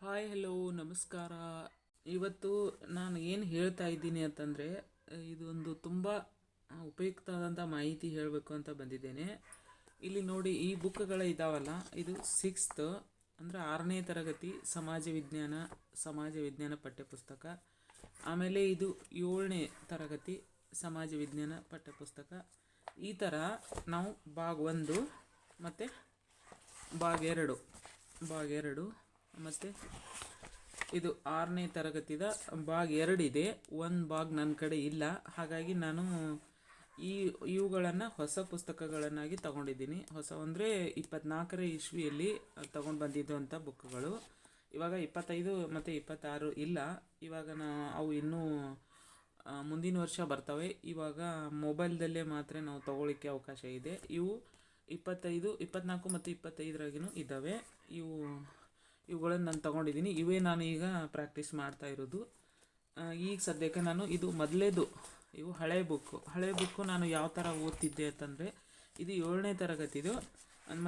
Hi hello ನಮಸ್ಕಾರ. ಇವತ್ತು ನಾನು ಏನು ಹೇಳ್ತಾ ಇದ್ದೀನಿ ಅಂತಂದರೆ, ಇದೊಂದು ತುಂಬ ಉಪಯುಕ್ತವಾದಂಥ ಮಾಹಿತಿ ಹೇಳಬೇಕು ಅಂತ ಬಂದಿದ್ದೇನೆ. ಇಲ್ಲಿ ನೋಡಿ, ಈ ಬುಕ್ಗಳು ಇದ್ದಾವಲ್ಲ, ಇದು ಸಿಕ್ಸ್ತ್ ಅಂದರೆ 6ನೇ ತರಗತಿ ಸಮಾಜ ವಿಜ್ಞಾನ ಪಠ್ಯಪುಸ್ತಕ. ಆಮೇಲೆ ಇದು 7ನೇ ತರಗತಿ ಸಮಾಜ ವಿಜ್ಞಾನ ಪಠ್ಯಪುಸ್ತಕ. ಈ ಥರ ನಾವು ಭಾಗ 1 ಮತ್ತು ಭಾಗ 2 ಮತ್ತು ಇದು 6ನೇ ತರಗತಿದ ಭಾಗ 2 ಇದೆ. ಒಂದು ಭಾಗ ನನ್ನ ಕಡೆ ಇಲ್ಲ, ಹಾಗಾಗಿ ನಾನು ಇವುಗಳನ್ನು ಹೊಸ ಪುಸ್ತಕಗಳನ್ನಾಗಿ ತಗೊಂಡಿದ್ದೀನಿ. ಹೊಸ ಅಂದರೆ 24ನೇ ಇಸ್ವಿಯಲ್ಲಿ ತಗೊಂಡು ಬಂದಿದ್ದಂಥ ಬುಕ್ಗಳು. ಇವಾಗ 25 ಮತ್ತು 26 ಇಲ್ಲ. ಇವಾಗ ಅವು ಇನ್ನೂ ಮುಂದಿನ ವರ್ಷ ಬರ್ತವೆ. ಇವಾಗ ಮೊಬೈಲ್ದಲ್ಲೇ ಮಾತ್ರ ನಾವು ತಗೊಳ್ಳಿಕ್ಕೆ ಅವಕಾಶ ಇದೆ. ಇವು 25, 24 ಮತ್ತು 25ರಾಗಿನೂ ಇದ್ದಾವೆ. ಇವುಗಳನ್ನು ನಾನು ತಗೊಂಡಿದ್ದೀನಿ. ಇವೇ ನಾನು ಈಗ ಪ್ರಾಕ್ಟೀಸ್ ಮಾಡ್ತಾ ಇರೋದು. ಈಗ ಸದ್ಯಕ್ಕೆ ನಾನು ಇದು ಮೊದಲೇದು, ಇವು ಹಳೆ ಬುಕ್ಕು ನಾನು ಯಾವ ಥರ ಓದ್ತಿದ್ದೆ ಅಂತಂದರೆ, ಇದು 7ನೇ ತರಗತಿದು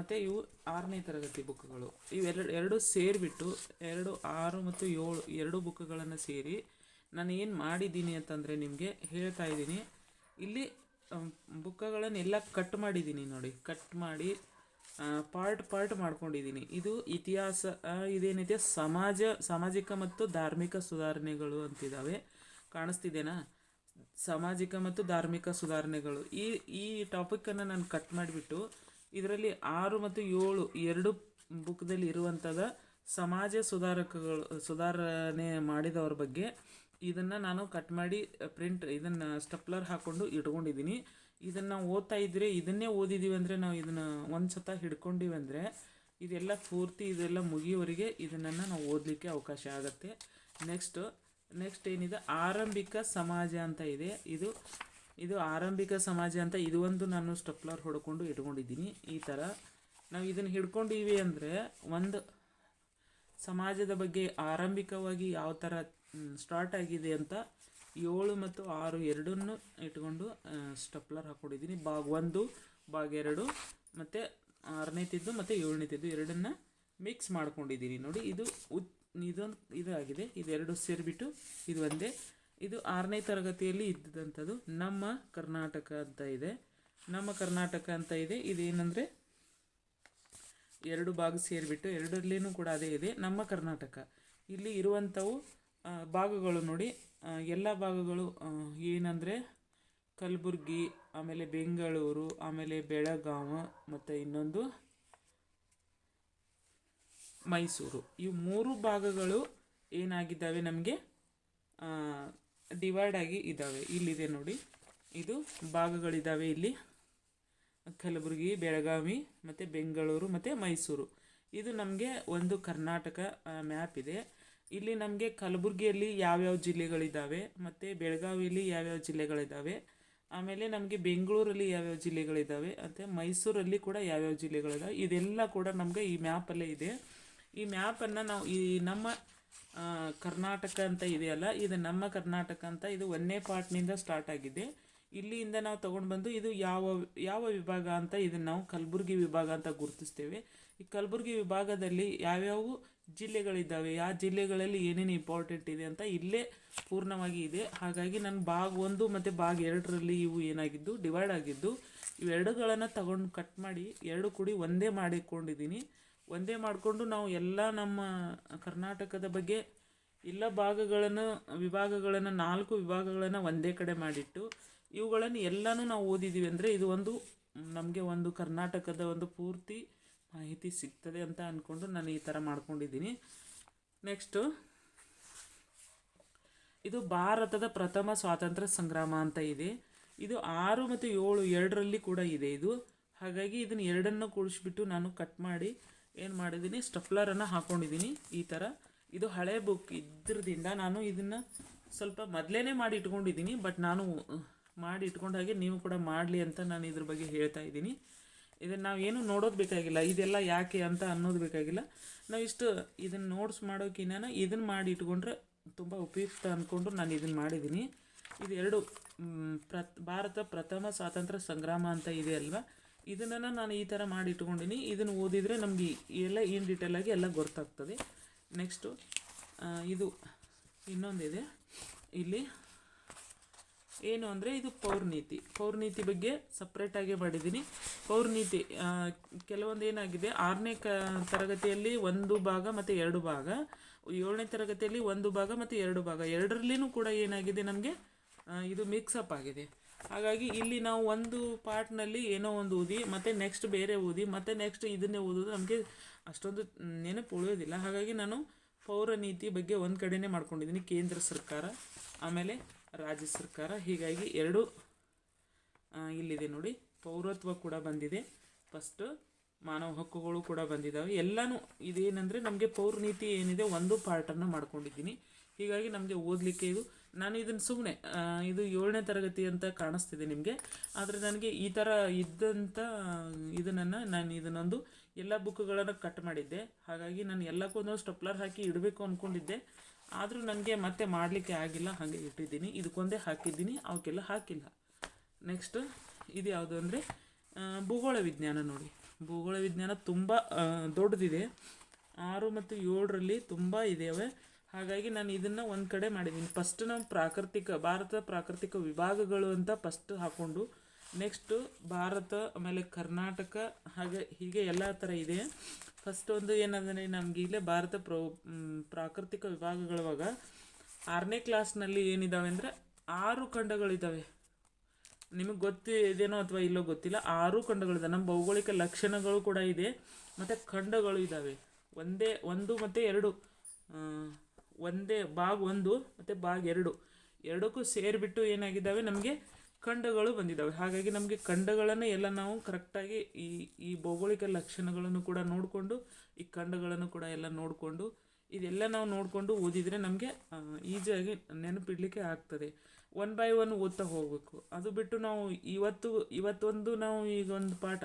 ಮತ್ತು ಇವು 6ನೇ ತರಗತಿ ಬುಕ್ಗಳು. ಇವೆರಡು ಸೇರಿಬಿಟ್ಟು 2, 6 ಮತ್ತು 7 ಎರಡು ಬುಕ್ಗಳನ್ನು ಸೇರಿ ನಾನು ಏನು ಮಾಡಿದ್ದೀನಿ ಅಂತಂದರೆ ನಿಮಗೆ ಹೇಳ್ತಾ ಇದ್ದೀನಿ. ಇಲ್ಲಿ ಬುಕ್ಗಳನ್ನೆಲ್ಲ ಕಟ್ ಮಾಡಿದ್ದೀನಿ ನೋಡಿ. ಕಟ್ ಮಾಡಿ ಪಾರ್ಟ್ ಮಾಡ್ಕೊಂಡಿದ್ದೀನಿ. ಇದು ಇತಿಹಾಸ, ಇದೇನಿದೆ ಸಾಮಾಜಿಕ ಮತ್ತು ಧಾರ್ಮಿಕ ಸುಧಾರಣೆಗಳು ಅಂತಿದ್ದಾವೆ. ಕಾಣಿಸ್ತಿದೆನಾ? ಸಾಮಾಜಿಕ ಮತ್ತು ಧಾರ್ಮಿಕ ಸುಧಾರಣೆಗಳು ಈ ಟಾಪಿಕನ್ನು ನಾನು ಕಟ್ ಮಾಡಿಬಿಟ್ಟು ಇದರಲ್ಲಿ 6 ಮತ್ತು 7 ಎರಡು ಬುಕ್ದಲ್ಲಿ ಇರುವಂಥದ್ದು ಸುಧಾರಣೆ ಮಾಡಿದವ್ರ ಬಗ್ಗೆ ಇದನ್ನು ನಾನು ಕಟ್ ಮಾಡಿ ಇದನ್ನು ಸ್ಟೆಪ್ಲರ್ ಹಾಕ್ಕೊಂಡು ಇಟ್ಕೊಂಡಿದ್ದೀನಿ. ಇದನ್ನು ಓದ್ತಾ ಇದ್ದರೆ, ಇದನ್ನೇ ಓದಿದ್ದೀವಿ ಅಂದರೆ, ನಾವು ಇದನ್ನು ಒಂದು ಸತ ಹಿಡ್ಕೊಂಡಿವಿ ಅಂದರೆ ಇದೆಲ್ಲ ಪೂರ್ತಿ ಇದೆಲ್ಲ ಮುಗಿಯೋವರೆಗೆ ಇದನ್ನು ನಾವು ಓದಲಿಕ್ಕೆ ಅವಕಾಶ ಆಗುತ್ತೆ. ನೆಕ್ಸ್ಟ್ ಏನಿದೆ, ಆರಂಭಿಕ ಸಮಾಜ ಅಂತ ಇದೆ. ಇದು ಆರಂಭಿಕ ಸಮಾಜ ಅಂತ ಇದು ಒಂದು ನಾನು ಸ್ಟೆಪ್ಲರ್ ಹೊಡ್ಕೊಂಡು ಇಟ್ಕೊಂಡಿದ್ದೀನಿ. ಈ ಥರ ನಾವು ಇದನ್ನು ಹಿಡ್ಕೊಂಡಿವಿ ಅಂದರೆ ಒಂದು ಸಮಾಜದ ಬಗ್ಗೆ ಆರಂಭಿಕವಾಗಿ ಯಾವ ಥರ ಸ್ಟಾರ್ಟ್ ಆಗಿದೆ ಅಂತ 7 ಮತ್ತು 6 ಎರಡನ್ನೂ ಇಟ್ಕೊಂಡು ಸ್ಟೆಪ್ಲರ್ ಹಾಕ್ಕೊಂಡಿದ್ದೀನಿ. ಭಾಗ 1, ಭಾಗ 2 ಮತ್ತು 6ನೇತಿದ್ದು ಮತ್ತು 7ನೇತಿದ್ದು ಎರಡನ್ನು ಮಿಕ್ಸ್ ಮಾಡ್ಕೊಂಡಿದ್ದೀನಿ ನೋಡಿ. ಇದಾಗಿದೆ. ಇದೆರಡು ಸೇರಿಬಿಟ್ಟು ಇದು ಒಂದೇ. ಇದು 6ನೇ ತರಗತಿಯಲ್ಲಿ ಇದ್ದಂಥದ್ದು ನಮ್ಮ ಕರ್ನಾಟಕ ಅಂತ ಇದೆ. ಇದೇನೆಂದರೆ ಎರಡು ಭಾಗ ಸೇರಿಬಿಟ್ಟು ಎರಡರಲ್ಲಿನೂ ಕೂಡ ಅದೇ ಇದೆ, ನಮ್ಮ ಕರ್ನಾಟಕ. ಇಲ್ಲಿ ಇರುವಂಥವು ಭಾಗಗಳು ನೋಡಿ. ಎಲ್ಲ ಭಾಗಗಳು ಏನಂದರೆ ಕಲಬುರ್ಗಿ, ಆಮೇಲೆ ಬೆಂಗಳೂರು, ಆಮೇಲೆ ಬೆಳಗಾವಿ ಮತ್ತು ಇನ್ನೊಂದು ಮೈಸೂರು. ಇವು 3 ಭಾಗಗಳು ಏನಾಗಿದ್ದಾವೆ, ನಮಗೆ ಡಿವೈಡ್ ಆಗಿ ಇದ್ದಾವೆ. ಇಲ್ಲಿದೆ ನೋಡಿ, ಇದು ಭಾಗಗಳಿದ್ದಾವೆ. ಇಲ್ಲಿ ಕಲಬುರ್ಗಿ, ಬೆಳಗಾವಿ ಮತ್ತು ಬೆಂಗಳೂರು ಮತ್ತು ಮೈಸೂರು. ಇದು ನಮಗೆ ಒಂದು ಕರ್ನಾಟಕ ಮ್ಯಾಪ್ ಇದೆ. ಇಲ್ಲಿ ನಮಗೆ ಕಲಬುರಗಿಯಲ್ಲಿ ಯಾವ್ಯಾವ ಜಿಲ್ಲೆಗಳಿದ್ದಾವೆ ಮತ್ತು ಬೆಳಗಾವಿಯಲ್ಲಿ ಯಾವ್ಯಾವ ಜಿಲ್ಲೆಗಳಿದ್ದಾವೆ, ಆಮೇಲೆ ನಮಗೆ ಬೆಂಗಳೂರಲ್ಲಿ ಯಾವ್ಯಾವ ಜಿಲ್ಲೆಗಳಿದ್ದಾವೆ ಮತ್ತು ಮೈಸೂರಲ್ಲಿ ಕೂಡ ಯಾವ್ಯಾವ ಜಿಲ್ಲೆಗಳಿದ್ದಾವೆ, ಇದೆಲ್ಲ ಕೂಡ ನಮಗೆ ಈ ಮ್ಯಾಪಲ್ಲೇ ಇದೆ. ಈ ಮ್ಯಾಪನ್ನು ನಾವು ನಮ್ಮ ಕರ್ನಾಟಕ ಅಂತ ಇದೆಯಲ್ಲ, ಇದು ನಮ್ಮ ಕರ್ನಾಟಕ ಅಂತ ಇದು 1ನೇ ಪಾರ್ಟ್ನಿಂದ ಸ್ಟಾರ್ಟ್ ಆಗಿದೆ. ಇಲ್ಲಿಂದ ನಾವು ತೊಗೊಂಡು ಬಂದು ಇದು ಯಾವ ವಿಭಾಗ ಅಂತ ಇದನ್ನು ನಾವು ಕಲಬುರಗಿ ವಿಭಾಗ ಅಂತ ಗುರುತಿಸ್ತೇವೆ. ಈ ಕಲಬುರಗಿ ವಿಭಾಗದಲ್ಲಿ ಯಾವ್ಯಾವ ಜಿಲ್ಲೆಗಳಿದ್ದಾವೆ, ಯಾವ ಜಿಲ್ಲೆಗಳಲ್ಲಿ ಏನೇನು ಇಂಪಾರ್ಟೆಂಟ್ ಇದೆ ಅಂತ ಇಲ್ಲೇ ಪೂರ್ಣವಾಗಿ ಇದೆ. ಹಾಗಾಗಿ ನಾನು ಭಾಗ 1 ಮತ್ತು ಭಾಗ 2ರಲ್ಲಿ ಇವು ಏನಾಗಿದ್ದು ಡಿವೈಡ್ ಆಗಿದ್ದು, ಇವೆರಡುಗಳನ್ನು ತಗೊಂಡು ಕಟ್ ಮಾಡಿ ಎರಡು ಕೂಡಿ ಒಂದೇ ಮಾಡಿಕೊಂಡಿದ್ದೀನಿ. ಒಂದೇ ಮಾಡಿಕೊಂಡು ನಾವು ಎಲ್ಲ ನಮ್ಮ ಕರ್ನಾಟಕದ ಬಗ್ಗೆ ಎಲ್ಲ ವಿಭಾಗಗಳನ್ನು 4 ವಿಭಾಗಗಳನ್ನು ಒಂದೇ ಕಡೆ ಮಾಡಿಟ್ಟು ಇವುಗಳನ್ನು ಎಲ್ಲನೂ ನಾವು ಓದಿದ್ದೀವಿ ಅಂದರೆ ಇದು ನಮಗೆ ಒಂದು ಕರ್ನಾಟಕದ ಒಂದು ಪೂರ್ತಿ ಮಾಹಿತಿ ಸಿಗ್ತದೆ ಅಂತ ಅಂದ್ಕೊಂಡು ನಾನು ಈ ಥರ ಮಾಡ್ಕೊಂಡಿದ್ದೀನಿ. ನೆಕ್ಸ್ಟು, ಇದು ಭಾರತದ ಪ್ರಥಮ ಸ್ವಾತಂತ್ರ್ಯ ಸಂಗ್ರಾಮ ಅಂತ ಇದೆ. ಇದು 6 ಮತ್ತು 7 ಎರಡರಲ್ಲಿ ಕೂಡ ಇದೆ ಇದು. ಹಾಗಾಗಿ ಇದನ್ನು ಎರಡನ್ನು ಕೂಡಿಸ್ಬಿಟ್ಟು ನಾನು ಕಟ್ ಮಾಡಿ ಏನು ಮಾಡಿದ್ದೀನಿ, ಸ್ಟೆಪ್ಲರನ್ನು ಹಾಕ್ಕೊಂಡಿದ್ದೀನಿ ಈ ಥರ. ಇದು ಹಳೆ ಬುಕ್ ಇದ್ರದಿಂದ ನಾನು ಇದನ್ನು ಸ್ವಲ್ಪ ಮೊದಲೇ ಮಾಡಿ ಇಟ್ಕೊಂಡಿದ್ದೀನಿ. ಬಟ್ ನಾನು ಮಾಡಿ ಇಟ್ಕೊಂಡ ಹಾಗೆ ನೀವು ಕೂಡ ಮಾಡಲಿ ಅಂತ ನಾನು ಇದ್ರ ಬಗ್ಗೆ ಹೇಳ್ತಾ ಇದ್ದೀನಿ. ಇದನ್ನು ನಾವು ಏನು ನೋಡೋದು ಬೇಕಾಗಿಲ್ಲ, ಇದೆಲ್ಲ ಯಾಕೆ ಅಂತ ಅನ್ನೋದು ಬೇಕಾಗಿಲ್ಲ. ನಾವು ಇದನ್ನು ನೋಟ್ಸ್ ಮಾಡೋಕ್ಕಿಂತ ಇದನ್ನು ಮಾಡಿ ಇಟ್ಕೊಂಡ್ರೆ ತುಂಬ ಉಪಯುಕ್ತ ಅಂದ್ಕೊಂಡು ನಾನು ಇದನ್ನು ಮಾಡಿದ್ದೀನಿ. ಇದು 2 ಭಾರತ ಪ್ರಥಮ ಸ್ವಾತಂತ್ರ್ಯ ಸಂಗ್ರಾಮ ಅಂತ ಇದೆ ಅಲ್ವಾ, ಇದನ್ನು ನಾನು ಈ ಥರ ಮಾಡಿ ಇಟ್ಕೊಂಡಿನಿ. ಇದನ್ನು ಓದಿದರೆ ನಮಗೆ ಎಲ್ಲ ಇನ್ ಡೀಟೇಲಾಗಿ ಎಲ್ಲ ಗೊತ್ತಾಗ್ತದೆ. ನೆಕ್ಸ್ಟು ಇದು ಇನ್ನೊಂದಿದೆ ಇಲ್ಲಿ, ಏನು ಅಂದರೆ ಇದು ಪೌರ್ನೀತಿ ಬಗ್ಗೆ ಸಪ್ರೇಟಾಗಿ ಮಾಡಿದ್ದೀನಿ. ಪೌರ್ನೀತಿ ಕೆಲವೊಂದು ಏನಾಗಿದೆ, 6ನೇ ತರಗತಿಯಲ್ಲಿ 1 ಭಾಗ ಮತ್ತು 2 ಭಾಗ, 7ನೇ ತರಗತಿಯಲ್ಲಿ 1 ಭಾಗ ಮತ್ತು 2 ಭಾಗ, ಎರಡರಲ್ಲಿನೂ ಕೂಡ ಏನಾಗಿದೆ ನಮಗೆ ಇದು ಮಿಕ್ಸಪ್ ಆಗಿದೆ. ಹಾಗಾಗಿ ಇಲ್ಲಿ ನಾವು ಒಂದು ಪಾರ್ಟ್ನಲ್ಲಿ ಏನೋ ಒಂದು ಓದಿ ಮತ್ತು ನೆಕ್ಸ್ಟ್ ಬೇರೆ ಓದಿ ಮತ್ತು ನೆಕ್ಸ್ಟ್ ಇದನ್ನೇ ಓದೋದು ನಮಗೆ ಅಷ್ಟೊಂದು ನೆನಪು ಉಳಿಯೋದಿಲ್ಲ. ಹಾಗಾಗಿ ನಾನು ಪೌರನೀತಿ ಬಗ್ಗೆ ಒಂದು ಕಡೆನೇ ಮಾಡ್ಕೊಂಡಿದ್ದೀನಿ, ಕೇಂದ್ರ ಸರ್ಕಾರ ಆಮೇಲೆ ರಾಜ್ಯ ಸರ್ಕಾರ. ಹೀಗಾಗಿ ಎರಡು ಇಲ್ಲಿದೆ ನೋಡಿ, ಪೌರತ್ವ ಕೂಡ ಬಂದಿದೆ, ಫಸ್ಟು ಮಾನವ ಹಕ್ಕುಗಳು ಕೂಡ ಬಂದಿದ್ದಾವೆ. ಎಲ್ಲನೂ ಇದೇನೆಂದರೆ ನಮಗೆ ಪೌರನೀತಿ ಏನಿದೆ ಒಂದು ಪಾರ್ಟನ್ನು ಮಾಡ್ಕೊಂಡಿದ್ದೀನಿ. ಹೀಗಾಗಿ ನಮಗೆ ಓದಲಿಕ್ಕೆ ನಾನು ಇದನ್ನು ಸುಮ್ಮನೆ ಇದು 7ನೇ ತರಗತಿ ಅಂತ ಕಾಣಿಸ್ತಿದೆ ನಿಮಗೆ, ಆದರೆ ನನಗೆ ಈ ಥರ ಇದ್ದಂಥ ನಾನು ಇದನ್ನೊಂದು ಎಲ್ಲ ಬುಕ್ಗಳನ್ನು ಕಟ್ ಮಾಡಿದ್ದೆ. ಹಾಗಾಗಿ ನಾನು ಎಲ್ಲಕ್ಕೂ ಒಂದು ಸ್ಟೆಪ್ಲರ್ ಹಾಕಿ ಇಡಬೇಕು ಅಂದ್ಕೊಂಡಿದ್ದೆ, ಆದರೂ ನನಗೆ ಮತ್ತೆ ಮಾಡಲಿಕ್ಕೆ ಆಗಿಲ್ಲ, ಹಾಗೆ ಇಟ್ಟಿದ್ದೀನಿ. ಇದಕ್ಕೊಂದೇ ಹಾಕಿದ್ದೀನಿ, ಅವಕ್ಕೆಲ್ಲ ಹಾಕಿಲ್ಲ. ನೆಕ್ಸ್ಟ್ ಇದು ಯಾವುದು ಅಂದರೆ ಭೂಗೋಳ ವಿಜ್ಞಾನ. ನೋಡಿ, ಭೂಗೋಳ ವಿಜ್ಞಾನ ತುಂಬ ದೊಡ್ಡದಿದೆ, 6 ಮತ್ತು 7ರಲ್ಲಿ ತುಂಬ ಇದ್ದಾವೆ. ಹಾಗಾಗಿ ನಾನು ಇದನ್ನು ಒಂದು ಕಡೆ ಮಾಡಿದ್ದೀನಿ. ಫಸ್ಟ್ ನಾವು ಭಾರತ ಪ್ರಾಕೃತಿಕ ವಿಭಾಗಗಳು ಅಂತ ಫಸ್ಟ್ ಹಾಕ್ಕೊಂಡು, ನೆಕ್ಸ್ಟು ಭಾರತ, ಆಮೇಲೆ ಕರ್ನಾಟಕ, ಹೀಗೆ ಎಲ್ಲ ಥರ ಇದೆ. ಫಸ್ಟ್ ಒಂದು ಏನಂದರೆ ನಮಗೆ ಇಲ್ಲೇ ಭಾರತ ಪ್ರಾಕೃತಿಕ ವಿಭಾಗಗಳವಾಗ 6ನೇ ಕ್ಲಾಸ್ನಲ್ಲಿ ಏನಿದ್ದಾವೆ ಅಂದರೆ 6 ಖಂಡಗಳಿದ್ದಾವೆ. ನಿಮಗೆ ಗೊತ್ತಿದೇನೋ ಅಥವಾ ಇಲ್ಲೋ ಗೊತ್ತಿಲ್ಲ, 6 ಖಂಡಗಳಿದೆ. ನಮ್ಮ ಭೌಗೋಳಿಕ ಲಕ್ಷಣಗಳು ಕೂಡ ಇದೆ ಮತ್ತು ಖಂಡಗಳು ಇದ್ದಾವೆ. 1 ಮತ್ತು 2 ಒಂದೇ ಭಾಗ 1 ಮತ್ತು ಭಾಗ 2 ಎರಡಕ್ಕೂ ಸೇರಿಬಿಟ್ಟು ಏನಾಗಿದ್ದಾವೆ ನಮಗೆ ಖಂಡಗಳು ಬಂದಿದ್ದಾವೆ. ಹಾಗಾಗಿ ನಮಗೆ ಖಂಡಗಳನ್ನು ಎಲ್ಲ ನಾವು ಕರೆಕ್ಟಾಗಿ ಈ ಭೌಗೋಳಿಕ ಲಕ್ಷಣಗಳನ್ನು ಕೂಡ ನೋಡಿಕೊಂಡು, ಈ ಖಂಡಗಳನ್ನು ಕೂಡ ಎಲ್ಲ ನೋಡಿಕೊಂಡು, ಇದೆಲ್ಲ ನಾವು ನೋಡಿಕೊಂಡು ಓದಿದರೆ ನಮಗೆ ಈಸಿಯಾಗಿ ನೆನಪಿಡಲಿಕ್ಕೆ ಆಗ್ತದೆ. 1 by 1 ಓದ್ತಾ ಹೋಗಬೇಕು. ಅದು ಬಿಟ್ಟು ನಾವು ಇವತ್ತೊಂದು ನಾವು ಈಗ ಒಂದು ಪಾಠ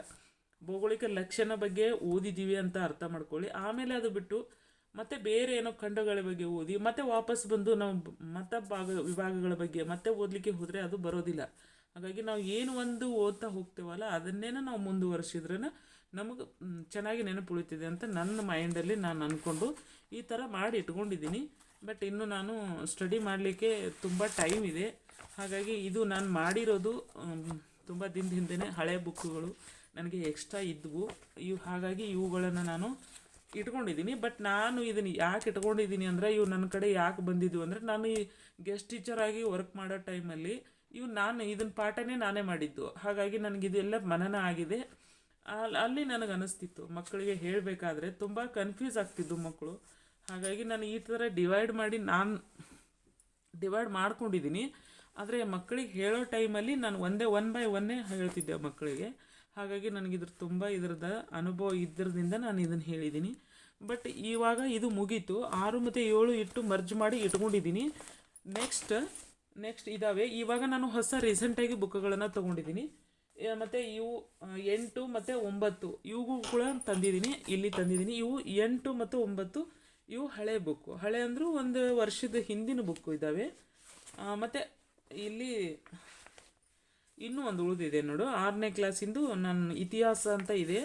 ಭೌಗೋಳಿಕ ಲಕ್ಷಣ ಬಗ್ಗೆ ಓದಿದ್ದೀವಿ ಅಂತ ಅರ್ಥ ಮಾಡ್ಕೊಳ್ಳಿ. ಆಮೇಲೆ ಅದು ಬಿಟ್ಟು ಮತ್ತು ಬೇರೆ ಏನೋ ಖಂಡಗಳ ಬಗ್ಗೆ ಓದಿ ಮತ್ತೆ ವಾಪಸ್ ಬಂದು ನಾವು ಮತ್ತೆ ವಿಭಾಗಗಳ ಬಗ್ಗೆ ಮತ್ತೆ ಓದಲಿಕ್ಕೆ ಹೋದರೆ ಅದು ಬರೋದಿಲ್ಲ. ಹಾಗಾಗಿ ನಾವು ಏನು ಒಂದು ಓದ್ತಾ ಹೋಗ್ತೇವಲ್ಲ ಅದನ್ನೇನ ನಾವು ಮುಂದುವರಿಸಿದ್ರೇ ನಮಗೆ ಚೆನ್ನಾಗಿ ನೆನಪು ಉಳಿತಿದೆ ಅಂತ ನನ್ನ ಮೈಂಡಲ್ಲಿ ನಾನು ಅಂದ್ಕೊಂಡು ಈ ಥರ ಮಾಡಿ ಇಟ್ಕೊಂಡಿದ್ದೀನಿ. ಬಟ್ ಇನ್ನು ನಾನು ಸ್ಟಡಿ ಮಾಡಲಿಕ್ಕೆ ತುಂಬ ಟೈಮ್ ಇದೆ. ಹಾಗಾಗಿ ಇದು ನಾನು ಮಾಡಿರೋದು ತುಂಬ ದಿನದ ಹಿಂದೆಯೇ ಹಳೆ ಬುಕ್ಗಳು ನನಗೆ ಎಕ್ಸ್ಟ್ರಾ ಇದ್ದವು. ಹಾಗಾಗಿ ಇವುಗಳನ್ನು ನಾನು ಇಟ್ಕೊಂಡಿದ್ದೀನಿ. ಬಟ್ ನಾನು ಇದನ್ನು ಯಾಕೆ ಇಟ್ಕೊಂಡಿದ್ದೀನಿ ಅಂದರೆ ಇವು ನನ್ನ ಕಡೆ ಯಾಕೆ ಬಂದಿದ್ವು ಅಂದರೆ, ನಾನು ಈ ಗೆಸ್ಟ್ ಟೀಚರಾಗಿ ವರ್ಕ್ ಮಾಡೋ ಟೈಮಲ್ಲಿ ನಾನು ಇದನ್ನ ಪಾಠನೇ ನಾನೇ ಮಾಡಿದ್ದು. ಹಾಗಾಗಿ ನನಗಿದೆಲ್ಲ ಮನನ ಆಗಿದೆ. ಅಲ್ಲಿ ನನಗೆ ಅನ್ನಿಸ್ತಿತ್ತು ಮಕ್ಕಳಿಗೆ ಹೇಳಬೇಕಾದ್ರೆ ತುಂಬ ಕನ್ಫ್ಯೂಸ್ ಆಗ್ತಿದ್ದು ಮಕ್ಕಳು. ಹಾಗಾಗಿ ನಾನು ಈ ಥರ ಡಿವೈಡ್ ಮಾಡ್ಕೊಂಡಿದ್ದೀನಿ. ಆದರೆ ಮಕ್ಕಳಿಗೆ ಹೇಳೋ ಟೈಮಲ್ಲಿ ನಾನು 1 by 1 ಹೇಳ್ತಿದ್ದೆ ಮಕ್ಕಳಿಗೆ. ಹಾಗಾಗಿ ನನಗಿದ್ರ ತುಂಬ ಇದರದ ಅನುಭವ ಇದ್ರದಿಂದ ನಾನು ಇದನ್ನು ಹೇಳಿದ್ದೀನಿ. ಬಟ್ ಇವಾಗ ಇದು ಮುಗೀತು, 6 ಮತ್ತು 7 ಇಟ್ಟು ಮರ್ಜ್ ಮಾಡಿ ಇಟ್ಕೊಂಡಿದ್ದೀನಿ. ನೆಕ್ಸ್ಟ್ ಇದ್ದಾವೆ. ಇವಾಗ ನಾನು ಹೊಸ ರೀಸೆಂಟಾಗಿ ಬುಕ್ಗಳನ್ನು ತೊಗೊಂಡಿದ್ದೀನಿ. ಮತ್ತು ಇವು 8 ಮತ್ತು 9 ಇವು ಕೂಡ ಇಲ್ಲಿ ತಂದಿದ್ದೀನಿ. ಇವು 8 ಮತ್ತು 9 ಇವು ಹಳೆ ಬುಕ್ಕು. ಹಳೆ ಅಂದರೂ 1 ವರ್ಷದ ಹಿಂದಿನ ಬುಕ್ಕು ಇದ್ದಾವೆ. ಮತ್ತು ಇಲ್ಲಿ ಇನ್ನೂ ಒಂದು ಉಳಿದಿದೆ ನೋಡು, 6ನೇ ಕ್ಲಾಸಿಂದು ನನ್ನ ಇತಿಹಾಸ ಅಂತ ಇದೆ.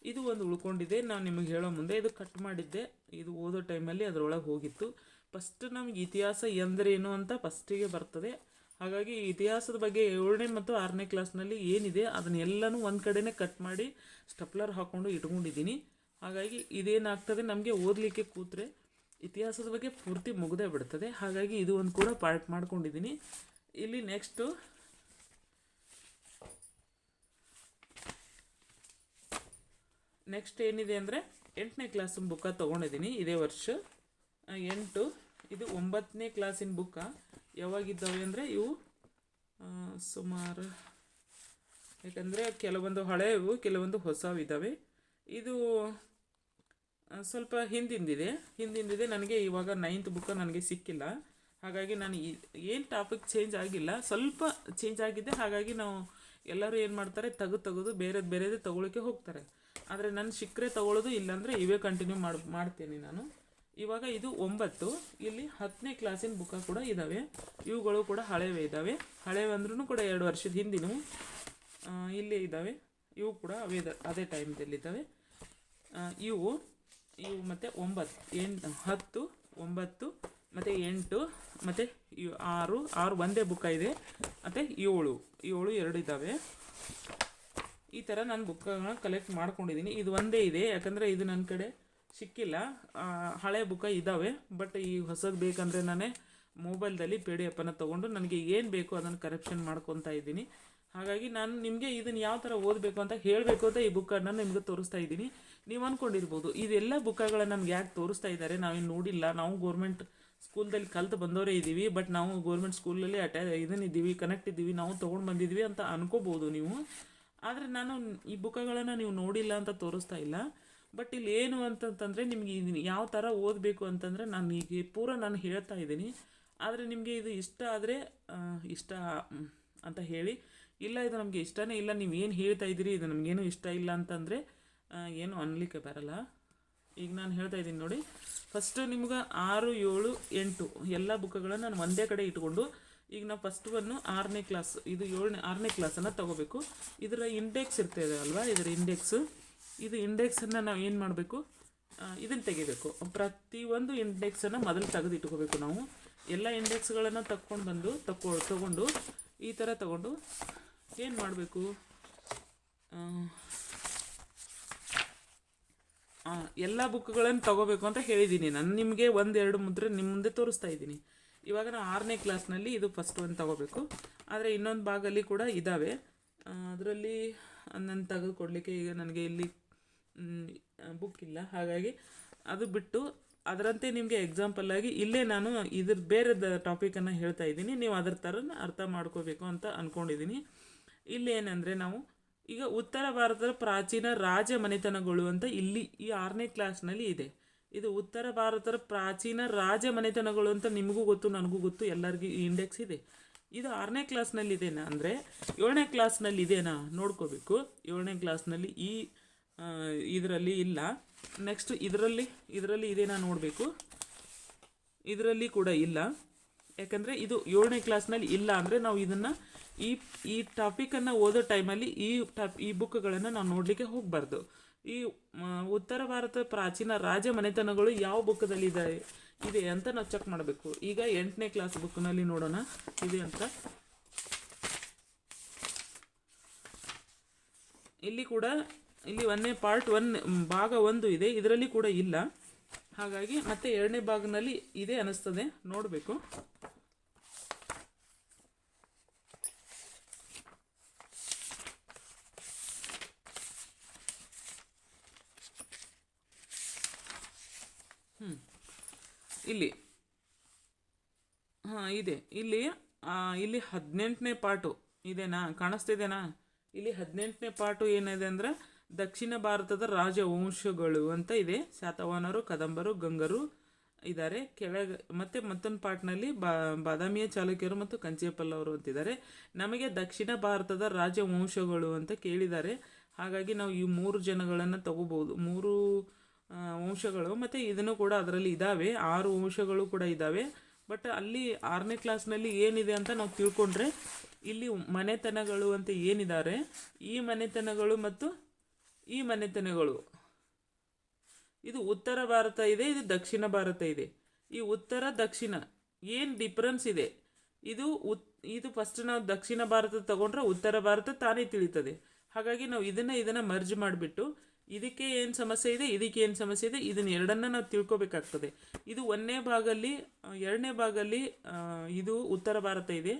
ಇದು ಒಂದು ಉಳ್ಕೊಂಡಿದೆ. ನಾನು ನಿಮಗೆ ಹೇಳೋ ಮುಂದೆ ಇದು ಕಟ್ ಮಾಡಿದ್ದೆ. ಇದು ಓದೋ ಟೈಮಲ್ಲಿ ಅದರೊಳಗೆ ಹೋಗಿತ್ತು. ಫಸ್ಟ್ ನಮಗೆ ಇತಿಹಾಸ ಎಂದರೇನು ಅಂತ ಫಸ್ಟಿಗೆ ಬರ್ತದೆ. ಹಾಗಾಗಿ ಇತಿಹಾಸದ ಬಗ್ಗೆ 7ನೇ ಮತ್ತು 6ನೇ ಕ್ಲಾಸ್ನಲ್ಲಿ ಏನಿದೆ ಅದನ್ನೆಲ್ಲನೂ ಒಂದು ಕಡೆನೇ ಕಟ್ ಮಾಡಿ ಸ್ಟೆಪ್ಲರ್ ಹಾಕ್ಕೊಂಡು ಇಟ್ಕೊಂಡಿದ್ದೀನಿ. ಹಾಗಾಗಿ ಇದೇನಾಗ್ತದೆ, ನಮಗೆ ಓದಲಿಕ್ಕೆ ಕೂತ್ರೆ ಇತಿಹಾಸದ ಬಗ್ಗೆ ಪೂರ್ತಿ ಮುಗ್ದೇ ಬಿಡ್ತದೆ. ಹಾಗಾಗಿ ಇದು ಒಂದು ಕೂಡ ಪಾರ್ಟ್ ಮಾಡ್ಕೊಂಡಿದ್ದೀನಿ. ಇಲ್ಲಿ ನೆಕ್ಸ್ಟ್ ಏನಿದೆ ಅಂದರೆ 8ನೇ ಕ್ಲಾಸಿನ ಬುಕ್ಕ ತೊಗೊಂಡಿದ್ದೀನಿ ಇದೇ ವರ್ಷ. 8 ಇದು 9ನೇ ಕ್ಲಾಸಿನ ಬುಕ್ಕ. ಯಾವಾಗಿದ್ದಾವೆ ಅಂದರೆ ಇವು ಸುಮಾರು, ಯಾಕಂದರೆ ಕೆಲವೊಂದು ಹಳೆಯವು ಕೆಲವೊಂದು ಹೊಸವಿದ್ದಾವೆ. ಇದು ಸ್ವಲ್ಪ ಹಿಂದಿಂದಿದೆ. ನನಗೆ ಇವಾಗ 9th ಬುಕ್ಕ ನನಗೆ ಸಿಕ್ಕಿಲ್ಲ. ಹಾಗಾಗಿ ನಾನು ಏನು ಟಾಪಿಕ್ ಚೇಂಜ್ ಆಗಿಲ್ಲ, ಸ್ವಲ್ಪ ಚೇಂಜ್ ಆಗಿದೆ. ಹಾಗಾಗಿ ನಾವು ಎಲ್ಲರೂ ಏನು ಮಾಡ್ತಾರೆ, ತೆಗೆದು ಬೇರೆದೇ ತೊಗೊಳಕ್ಕೆ ಹೋಗ್ತಾರೆ. ಆದರೆ ನನ್ನ ಸಿಕ್ಕರೆ ತೊಗೊಳ್ಳೋದು, ಇಲ್ಲಾಂದರೆ ಇವೇ ಕಂಟಿನ್ಯೂ ಮಾಡ್ತೇನೆ ನಾನು. ಇವಾಗ ಇದು 9. ಇಲ್ಲಿ 10ನೇ ಕ್ಲಾಸಿನ ಬುಕ್ಕ ಕೂಡ ಇದ್ದಾವೆ. ಇವುಗಳು ಕೂಡ ಹಳೆವೇ ಇದ್ದಾವೆ. ಹಳೆವೆ ಅಂದ್ರೂ ಕೂಡ 2 ವರ್ಷದ ಹಿಂದಿನವು ಇಲ್ಲೇ ಇದ್ದಾವೆ. ಇವು ಕೂಡ ಅದೇ ಟೈಮ್ದಲ್ಲಿದ್ದಾವೆ. ಇವು ಇವು ಮತ್ತು 10 9 ಮತ್ತು 8 ಮತ್ತು 6 ಒಂದೇ ಬುಕ್ಕ ಇದೆ, ಮತ್ತು 7 2 ಇದ್ದಾವೆ. ಈ ಥರ ನಾನು ಬುಕ್ಕಗಳನ್ನ ಕಲೆಕ್ಟ್ ಮಾಡ್ಕೊಂಡಿದ್ದೀನಿ. ಇದು ಒಂದೇ ಇದೆ, ಯಾಕಂದರೆ ಇದು ನನ್ನ ಕಡೆ ಸಿಕ್ಕಿಲ್ಲ. ಹಳೆ ಬುಕ್ಕ ಇದ್ದಾವೆ, ಬಟ್ ಈ ಹೊಸದು ಬೇಕಂದರೆ ನಾನೇ ಮೊಬೈಲ್ದಲ್ಲಿ PDF ತೊಗೊಂಡು ನನಗೆ ಏನು ಬೇಕು ಅದನ್ನು ಕರೆಕ್ಷನ್ ಮಾಡ್ಕೊತಾ ಇದ್ದೀನಿ. ಹಾಗಾಗಿ ನಾನು ನಿಮಗೆ ಇದನ್ನು ಯಾವ ಥರ ಓದಬೇಕು ಅಂತ ಹೇಳಬೇಕು ಅಂತ ಈ ಬುಕ್ಕನ್ನು ನಿಮಗೆ ತೋರಿಸ್ತಾ ಇದ್ದೀನಿ. ನೀವು ಅಂದ್ಕೊಂಡಿರ್ಬೋದು ಇದೆಲ್ಲ ಬುಕ್ಕಗಳನ್ನು ನಮ್ಗೆ ಯಾಕೆ ತೋರಿಸ್ತಾ ಇದ್ದಾರೆ, ನಾವೇನು ನೋಡಿಲ್ಲ, ನಾವು ಗೋರ್ಮೆಂಟ್ ಸ್ಕೂಲ್ದಲ್ಲಿ ಕಲ್ತು ಬಂದವರೇ ಇದ್ದೀವಿ, ಬಟ್ ನಾವು ಗೋರ್ಮೆಂಟ್ ಸ್ಕೂಲಲ್ಲಿ ಇದನ್ನಿದ್ದೀವಿ, ಕನೆಕ್ಟ್ ಇದ್ದೀವಿ, ನಾವು ತೊಗೊಂಡು ಬಂದಿದ್ವಿ ಅಂತ ಅನ್ಕೋಬೋದು ನೀವು. ಆದರೆ ನಾನು ಈ ಬುಕ್ಕಗಳನ್ನು ನೀವು ನೋಡಿಲ್ಲ ಅಂತ ತೋರಿಸ್ತಾ ಇಲ್ಲ. ಬಟ್ ಇಲ್ಲಿ ಏನು ಅಂತಂತಂದರೆ ನಿಮಗೆ ಇದನ್ನು ಯಾವ ಥರ ಓದಬೇಕು ಅಂತಂದರೆ ನಾನು ಈಗ ನಾನು ಹೇಳ್ತಾ ಇದ್ದೀನಿ. ಆದರೆ ನಿಮಗೆ ಇದು ಇಷ್ಟ ಆದರೆ ಇಷ್ಟ ಅಂತ ಹೇಳಿ, ಇಲ್ಲ ಇದು ನಮಗೆ ಇಷ್ಟನೇ ಇಲ್ಲ, ನೀವು ಏನು ಹೇಳ್ತಾ ಇದ್ದೀರಿ ಇದು ನಮಗೇನು ಇಷ್ಟ ಇಲ್ಲ ಅಂತಂದರೆ ಏನು ಅನ್ಲಿಕ್ಕೆ ಬರಲ್ಲ. ಈಗ ನಾನು ಹೇಳ್ತಾ ಇದ್ದೀನಿ ನೋಡಿ, ಫಸ್ಟು ನಿಮ್ಗೆ 6 7 8 ಎಲ್ಲ ಬುಕ್ಗಳನ್ನು ನಾನು ಒಂದೇ ಕಡೆ ಇಟ್ಕೊಂಡು, ಈಗ ನಾವು ಫಸ್ಟ್ 6ನೇ ಕ್ಲಾಸ್, ಇದು 6ನೇ ಕ್ಲಾಸನ್ನು ತೊಗೋಬೇಕು. ಇದರ ಇಂಡೆಕ್ಸ್ ಇರ್ತದೆ ಅಲ್ವಾ, ಇದರ ಇದು ಇಂಡೆಕ್ಸನ್ನು ನಾವು ಏನು ಮಾಡಬೇಕು, ಇದನ್ನು ತೆಗಿಬೇಕು. ಪ್ರತಿಯೊಂದು ಇಂಡೆಕ್ಸನ್ನು ಮೊದಲು ತೆಗೆದು ಇಟ್ಕೋಬೇಕು. ನಾವು ಎಲ್ಲ ಇಂಡೆಕ್ಸ್ಗಳನ್ನು ತಗೊಂಡು ಈ ಥರ ತಗೊಂಡು ಏನು ಮಾಡಬೇಕು, ಎಲ್ಲ ಬುಕ್ಗಳನ್ನು ತಗೋಬೇಕು ಅಂತ ಹೇಳಿದ್ದೀನಿ ನಾನು ನಿಮಗೆ. 1-2 ಮುದ್ರೆ ನಿಮ್ಮ ಮುಂದೆ ತೋರಿಸ್ತಾ ಇದ್ದೀನಿ. ಇವಾಗ ನಾನು 6ನೇ ಕ್ಲಾಸ್ನಲ್ಲಿ ಇದು ಫಸ್ಟ್ ಒಂದು ತಗೋಬೇಕು. ಆದರೆ ಇನ್ನೊಂದು ಭಾಗಲ್ಲಿ ಕೂಡ ಇದ್ದಾವೆ, ಅದರಲ್ಲಿ ನಾನು ತೆಗೆದುಕೊಡ್ಲಿಕ್ಕೆ ಈಗ ನನಗೆ ಇಲ್ಲಿ ಬುಕ್ ಇಲ್ಲ. ಹಾಗಾಗಿ ಅದು ಬಿಟ್ಟು ಅದರಂತೆ ನಿಮಗೆ ಎಕ್ಸಾಂಪಲ್ಲಾಗಿ ಇಲ್ಲೇ ನಾನು ಬೇರೆ ಟಾಪಿಕನ್ನು ಹೇಳ್ತಾ ಇದ್ದೀನಿ, ನೀವು ಅದರ ಥರ ಅರ್ಥ ಮಾಡ್ಕೋಬೇಕು ಅಂತ ಅಂದ್ಕೊಂಡಿದ್ದೀನಿ. ಇಲ್ಲಿ ಏನಂದರೆ ನಾವು ಈಗ ಉತ್ತರ ಭಾರತದ ಪ್ರಾಚೀನ ರಾಜ ಮನೆತನಗಳು ಅಂತ ಇಲ್ಲಿ ಈ 6ನೇ ಕ್ಲಾಸ್ನಲ್ಲಿ ಇದೆ. ಇದು ಉತ್ತರ ಭಾರತದ ಪ್ರಾಚೀನ ರಾಜ ಮನೆತನಗಳು ಅಂತ ನಿಮಗೂ ಗೊತ್ತು, ನನಗೂ ಗೊತ್ತು, ಎಲ್ಲರಿಗೂ ಈ ಇಂಡೆಕ್ಸ್ ಇದೆ. ಇದು 6ನೇ ಕ್ಲಾಸ್ನಲ್ಲಿ ಇದೆನಾ ಅಂದರೆ 7ನೇ ಕ್ಲಾಸ್ನಲ್ಲಿ ಇದೆನಾ ನೋಡ್ಕೋಬೇಕು. 7ನೇ ಕ್ಲಾಸ್ನಲ್ಲಿ ಇದರಲ್ಲಿ ಇಲ್ಲ. ನೆಕ್ಸ್ಟ್ ಇದರಲ್ಲಿ ಇದೆನಾ ನೋಡಬೇಕು. ಇದರಲ್ಲಿ ಕೂಡ ಇಲ್ಲ, ಯಾಕಂದರೆ ಇದು 7ನೇ ಕ್ಲಾಸ್ನಲ್ಲಿ ಇಲ್ಲ. ಅಂದರೆ ನಾವು ಇದನ್ನು ಈ ಟಾಪಿಕನ್ನು ಓದೋ ಟೈಮಲ್ಲಿ ಈ ಬುಕ್ಗಳನ್ನು ನಾವು ನೋಡಲಿಕ್ಕೆ ಹೋಗಬಾರ್ದು. ಈ ಉತ್ತರ ಭಾರತ ಪ್ರಾಚೀನ ರಾಜ ಮನೆತನಗಳು ಯಾವ ಬುಕ್ಕದಲ್ಲಿ ಇದೆ ಅಂತ ನಾವು ಚೆಕ್ ಮಾಡಬೇಕು. ಈಗ 8ನೇ ಕ್ಲಾಸ್ ಬುಕ್ನಲ್ಲಿ ನೋಡೋಣ ಇದೆ ಅಂತ. ಇಲ್ಲಿ 1ನೇ ಪಾರ್ಟ್ 1 ಭಾಗ 1 ಇದೆ, ಇದರಲ್ಲಿ ಕೂಡ ಇಲ್ಲ. ಹಾಗಾಗಿ ಮತ್ತೆ 2ನೇ ಭಾಗದಲ್ಲಿ ಇದೆ ಅನ್ನಿಸ್ತದೆ, ನೋಡಬೇಕು. ಇಲ್ಲಿ ಇದೆ, ಇಲ್ಲಿ 18ನೇ ಪಾರ್ಟು ಇದೆನಾ, ಕಾಣಿಸ್ತಿದೆನಾ? ಇಲ್ಲಿ 18ನೇ ಪಾರ್ಟು ಏನಿದೆ ಅಂದರೆ ದಕ್ಷಿಣ ಭಾರತದ ರಾಜವಂಶಗಳು ಅಂತ ಇದೆ. ಶಾತವಾಹನರು, ಕದಂಬರು, ಗಂಗರು ಇದ್ದಾರೆ ಕೆಳಗೆ. ಮತ್ತೊಂದು ಪಾರ್ಟ್ನಲ್ಲಿ ಬಾದಾಮಿಯ ಚಾಲುಕ್ಯರು ಮತ್ತು ಕಂಚಿಯ ಪಲ್ಲವರು ಅಂತಿದ್ದಾರೆ. ನಮಗೆ ದಕ್ಷಿಣ ಭಾರತದ ರಾಜವಂಶಗಳು ಅಂತ ಕೇಳಿದ್ದಾರೆ. ಹಾಗಾಗಿ ನಾವು ಈ 3 ಜನಗಳನ್ನು ತಗೋಬೋದು, 3 ವಂಶಗಳು. ಮತ್ತು ಇದನ್ನು ಕೂಡ ಅದರಲ್ಲಿ ಇದ್ದಾವೆ, 6 ವಂಶಗಳು ಕೂಡ ಇದ್ದಾವೆ. ಬಟ್ ಅಲ್ಲಿ 6ನೇ ಕ್ಲಾಸ್ನಲ್ಲಿ ಏನಿದೆ ಅಂತ ನಾವು ತಿಳ್ಕೊಂಡ್ರೆ, ಇಲ್ಲಿ ಮನೆತನಗಳು ಅಂತ ಏನಿದ್ದಾರೆ, ಈ ಮನೆತನಗಳು ಮತ್ತು ಈ ಮನೆತನಗಳು, ಇದು ಉತ್ತರ ಭಾರತ ಇದೆ, ಇದು ದಕ್ಷಿಣ ಭಾರತ ಇದೆ. ಈ ಉತ್ತರ ದಕ್ಷಿಣ ಏನು ಡಿಫ್ರೆನ್ಸ್ ಇದೆ, ಇದು ಫಸ್ಟ್ ನಾವು ದಕ್ಷಿಣ ಭಾರತ ತಗೊಂಡ್ರೆ ಉತ್ತರ ಭಾರತ ತಾನೇ ತಿಳಿತದೆ. ಹಾಗಾಗಿ ನಾವು ಇದನ್ನು ಮರ್ಜ್ ಮಾಡಿಬಿಟ್ಟು ಇದಕ್ಕೆ ಏನು ಸಮಸ್ಯೆ ಇದೆ, ಇದಕ್ಕೆ ಏನು ಸಮಸ್ಯೆ ಇದೆ, ಇದನ್ನ ಎರಡನ್ನು ನಾವು ತಿಳ್ಕೊಬೇಕಾಗ್ತದೆ. ಇದು 1ನೇ ಭಾಗದಲ್ಲಿ 2ನೇ ಭಾಗದಲ್ಲಿ ಇದು ಉತ್ತರ ಭಾರತ ಇದೆ,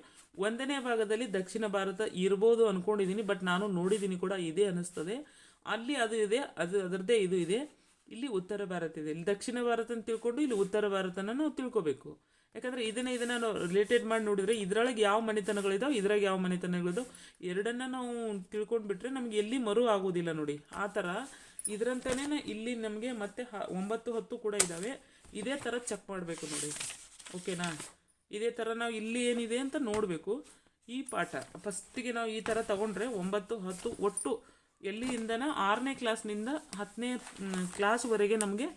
1ನೇ ಭಾಗದಲ್ಲಿ ದಕ್ಷಿಣ ಭಾರತ ಇರ್ಬೋದು ಅಂದ್ಕೊಂಡಿದ್ದೀನಿ. ಬಟ್ ನಾನು ನೋಡಿದ್ದೀನಿ ಕೂಡ, ಇದೆ ಅನ್ನಿಸ್ತದೆ. ಅಲ್ಲಿ ಅದು ಇದೆ, ಅದರದ್ದೇ ಇದು ಇದೆ. ಇಲ್ಲಿ ಉತ್ತರ ಭಾರತ ಇದೆ, ಇಲ್ಲಿ ದಕ್ಷಿಣ ಭಾರತ ಅಂತ ತಿಳ್ಕೊಂಡು ಇಲ್ಲಿ ಉತ್ತರ ಭಾರತನ ನಾವು ತಿಳ್ಕೊಬೇಕು. ಯಾಕಂದರೆ ಇದನ್ನು ನಾವು ರಿಲೇಟೆಡ್ ಮಾಡಿ ನೋಡಿದರೆ ಇದರೊಳಗೆ ಯಾವ ಮನೆತನಗಳಿದಾವೆ, ಇದ್ರಾಗ ಯಾವ ಮನೆತನಗಳಿದಾವೆ, ಎರಡನ್ನು ನಾವು ತಿಳ್ಕೊಂಡ್ಬಿಟ್ರೆ ನಮ್ಗೆ ಎಲ್ಲಿ ಮರು ಆಗೋದಿಲ್ಲ ನೋಡಿ. ಆ ಥರ ಇದರಂತಲೇ ಇಲ್ಲಿ ನಮಗೆ ಮತ್ತೆ 9 10 ಕೂಡ ಇದ್ದಾವೆ. ಇದೇ ಥರ ಚೆಕ್ ಮಾಡಬೇಕು ನೋಡಿ, ಓಕೆನಾ? ಇದೇ ಥರ ನಾವು ಇಲ್ಲಿ ಏನಿದೆ ಅಂತ ನೋಡಬೇಕು. ಈ ಪಾಠ ಫಸ್ಟಿಗೆ ನಾವು ಈ ಥರ ತಗೊಂಡ್ರೆ 9 10 ಒಟ್ಟು ಎಲ್ಲಿಂದನ 6ನೇ ಕ್ಲಾಸ್ನಿಂದ 10ನೇ ಕ್ಲಾಸ್ವರೆಗೆ ನಮಗೆ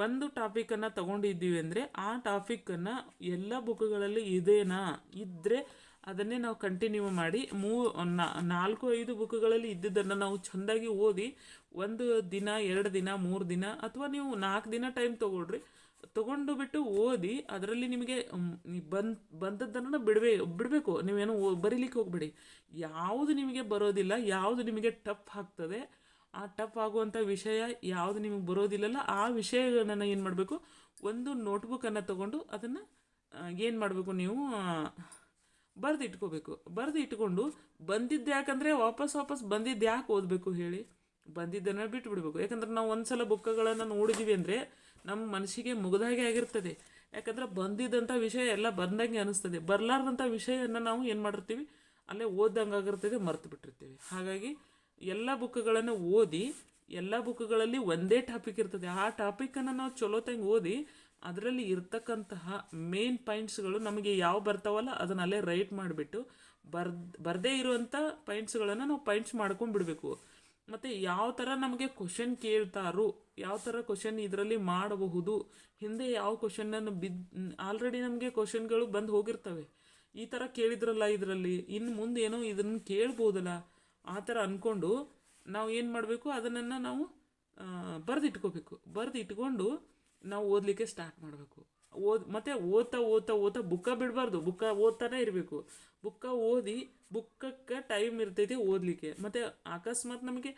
ಒಂದು ಟಾಪಿಕನ್ನು ತಗೊಂಡಿದ್ದೀವಿ ಅಂದರೆ ಆ ಟಾಪಿಕನ್ನು ಎಲ್ಲ ಬುಕ್ಗಳಲ್ಲಿ ಇದೇನಾ, ಇದ್ದರೆ ಅದನ್ನೇ ನಾವು ಕಂಟಿನ್ಯೂ ಮಾಡಿ 4-5 ಬುಕ್ಗಳಲ್ಲಿ ಇದ್ದಿದ್ದನ್ನು ನಾವು ಚೆಂದಾಗಿ ಓದಿ ಒಂದು ದಿನ 2 ದಿನ 3 ದಿನ ಅಥವಾ ನೀವು 4 ದಿನ ಟೈಮ್ ತೊಗೊಂಡು ಬಿಟ್ಟು ಓದಿ ಅದರಲ್ಲಿ ನಿಮಗೆ ಬಂದದ್ದನ್ನು ಬಿಡಬೇಕು. ನೀವೇನು ಬರೀಲಿಕ್ಕೆ ಹೋಗ್ಬೇಡಿ. ಯಾವುದು ನಿಮಗೆ ಬರೋದಿಲ್ಲ, ಯಾವುದು ನಿಮಗೆ ಟಫ್ ಆಗ್ತದೆ, ಆ ಟಫ್ ಆಗುವಂಥ ವಿಷಯ ಯಾವುದು ನಿಮಗೆ ಬರೋದಿಲ್ಲಲ್ಲ ಆ ವಿಷಯಗಳನ್ನು ಏನು ಮಾಡಬೇಕು, ಒಂದು ನೋಟ್ಬುಕ್ಕನ್ನು ತೊಗೊಂಡು ಅದನ್ನು ಏನು ಮಾಡಬೇಕು, ನೀವು ಬರೆದು ಇಟ್ಕೊಂಡು ಬಂದಿದ್ದು ಯಾಕಂದರೆ ವಾಪಸ್ ಬಂದಿದ್ದು ಯಾಕೆ ಓದಬೇಕು ಹೇಳಿ, ಬಂದಿದ್ದನ್ನು ಬಿಟ್ಟು ಬಿಡಬೇಕು. ಯಾಕಂದ್ರೆ ನಾವು ಒಂದು ಸಲ ಬುಕ್ಗಳನ್ನು ನೋಡಿದ್ದೀವಿ ಅಂದರೆ ನಮ್ಮ ಮನಸ್ಸಿಗೆ ಮುಗಿದಾಗೆ ಆಗಿರ್ತದೆ. ಯಾಕಂದ್ರೆ ಬಂದಿದ್ದಂಥ ವಿಷಯ ಎಲ್ಲ ಬಂದಂಗೆ ಅನಿಸ್ತದೆ. ಬರಲಾರ್ದಂಥ ವಿಷಯವನ್ನು ನಾವು ಏನು ಮಾಡಿರ್ತೀವಿ, ಅಲ್ಲೇ ಓದ್ದಂಗೆ ಆಗಿರ್ತದೆ, ಮರ್ತು ಬಿಟ್ಟಿರ್ತೀವಿ. ಹಾಗಾಗಿ ಎಲ್ಲ ಬುಕ್ಗಳನ್ನು ಓದಿ, ಎಲ್ಲ ಬುಕ್ಗಳಲ್ಲಿ ಒಂದೇ ಟಾಪಿಕ್ ಇರ್ತದೆ. ಆ ಟಾಪಿಕನ್ನು ನಾವು ಚಲೋತಂಗೆ ಓದಿ ಅದರಲ್ಲಿ ಇರ್ತಕ್ಕಂತಹ ಮೇನ್ ಪಾಯಿಂಟ್ಸ್ಗಳು ನಮಗೆ ಯಾವ ಬರ್ತಾವಲ್ಲ ಅದನ್ನ ಅಲ್ಲೇ ರೈಟ್ ಮಾಡಿಬಿಟ್ಟು ಬರದೇ ಇರುವಂಥ ಪಾಯಿಂಟ್ಸ್ಗಳನ್ನು ನಾವು ಪಾಯಿಂಟ್ಸ್ ಮಾಡ್ಕೊಂಡ್ಬಿಡ್ಬೇಕು. ಮತ್ತು ಯಾವ ಥರ ನಮಗೆ ಕ್ವಶನ್ ಕೇಳ್ತಾರೋ, ಯಾವ ಥರ ಕ್ವಶನ್ ಇದರಲ್ಲಿ ಮಾಡಬಹುದು, ಹಿಂದೆ ಯಾವ ಕ್ವಶನನ್ನು ಆಲ್ರೆಡಿ ನಮಗೆ ಕ್ವಶನ್ಗಳು ಬಂದು ಹೋಗಿರ್ತವೆ. ಈ ಥರ ಕೇಳಿದ್ರಲ್ಲ ಇದರಲ್ಲಿ, ಇನ್ನು ಮುಂದೆ ಏನೋ ಇದನ್ನು ಕೇಳ್ಬೋದಲ್ಲ ಆ ಥರ ಅಂದ್ಕೊಂಡು ನಾವು ಏನು ಮಾಡಬೇಕು, ಅದನ್ನು ನಾವು ಬರೆದಿಟ್ಕೊಂಡು ನಾವು ಓದಲಿಕ್ಕೆ ಸ್ಟಾರ್ಟ್ ಮಾಡಬೇಕು. ಮತ್ತು ಓದ್ತಾ ಬುಕ್ಕ ಬಿಡಬಾರ್ದು, ಬುಕ್ಕ ಓದ್ತಾನೆ ಇರಬೇಕು. ಬುಕ್ಕ ಓದಿ ಬುಕ್ಕಕ್ಕೆ ಟೈಮ್ ಇರ್ತೈತಿ ಓದಲಿಕ್ಕೆ. ಮತ್ತು ಅಕಸ್ಮಾತ್ ನಮಗೆ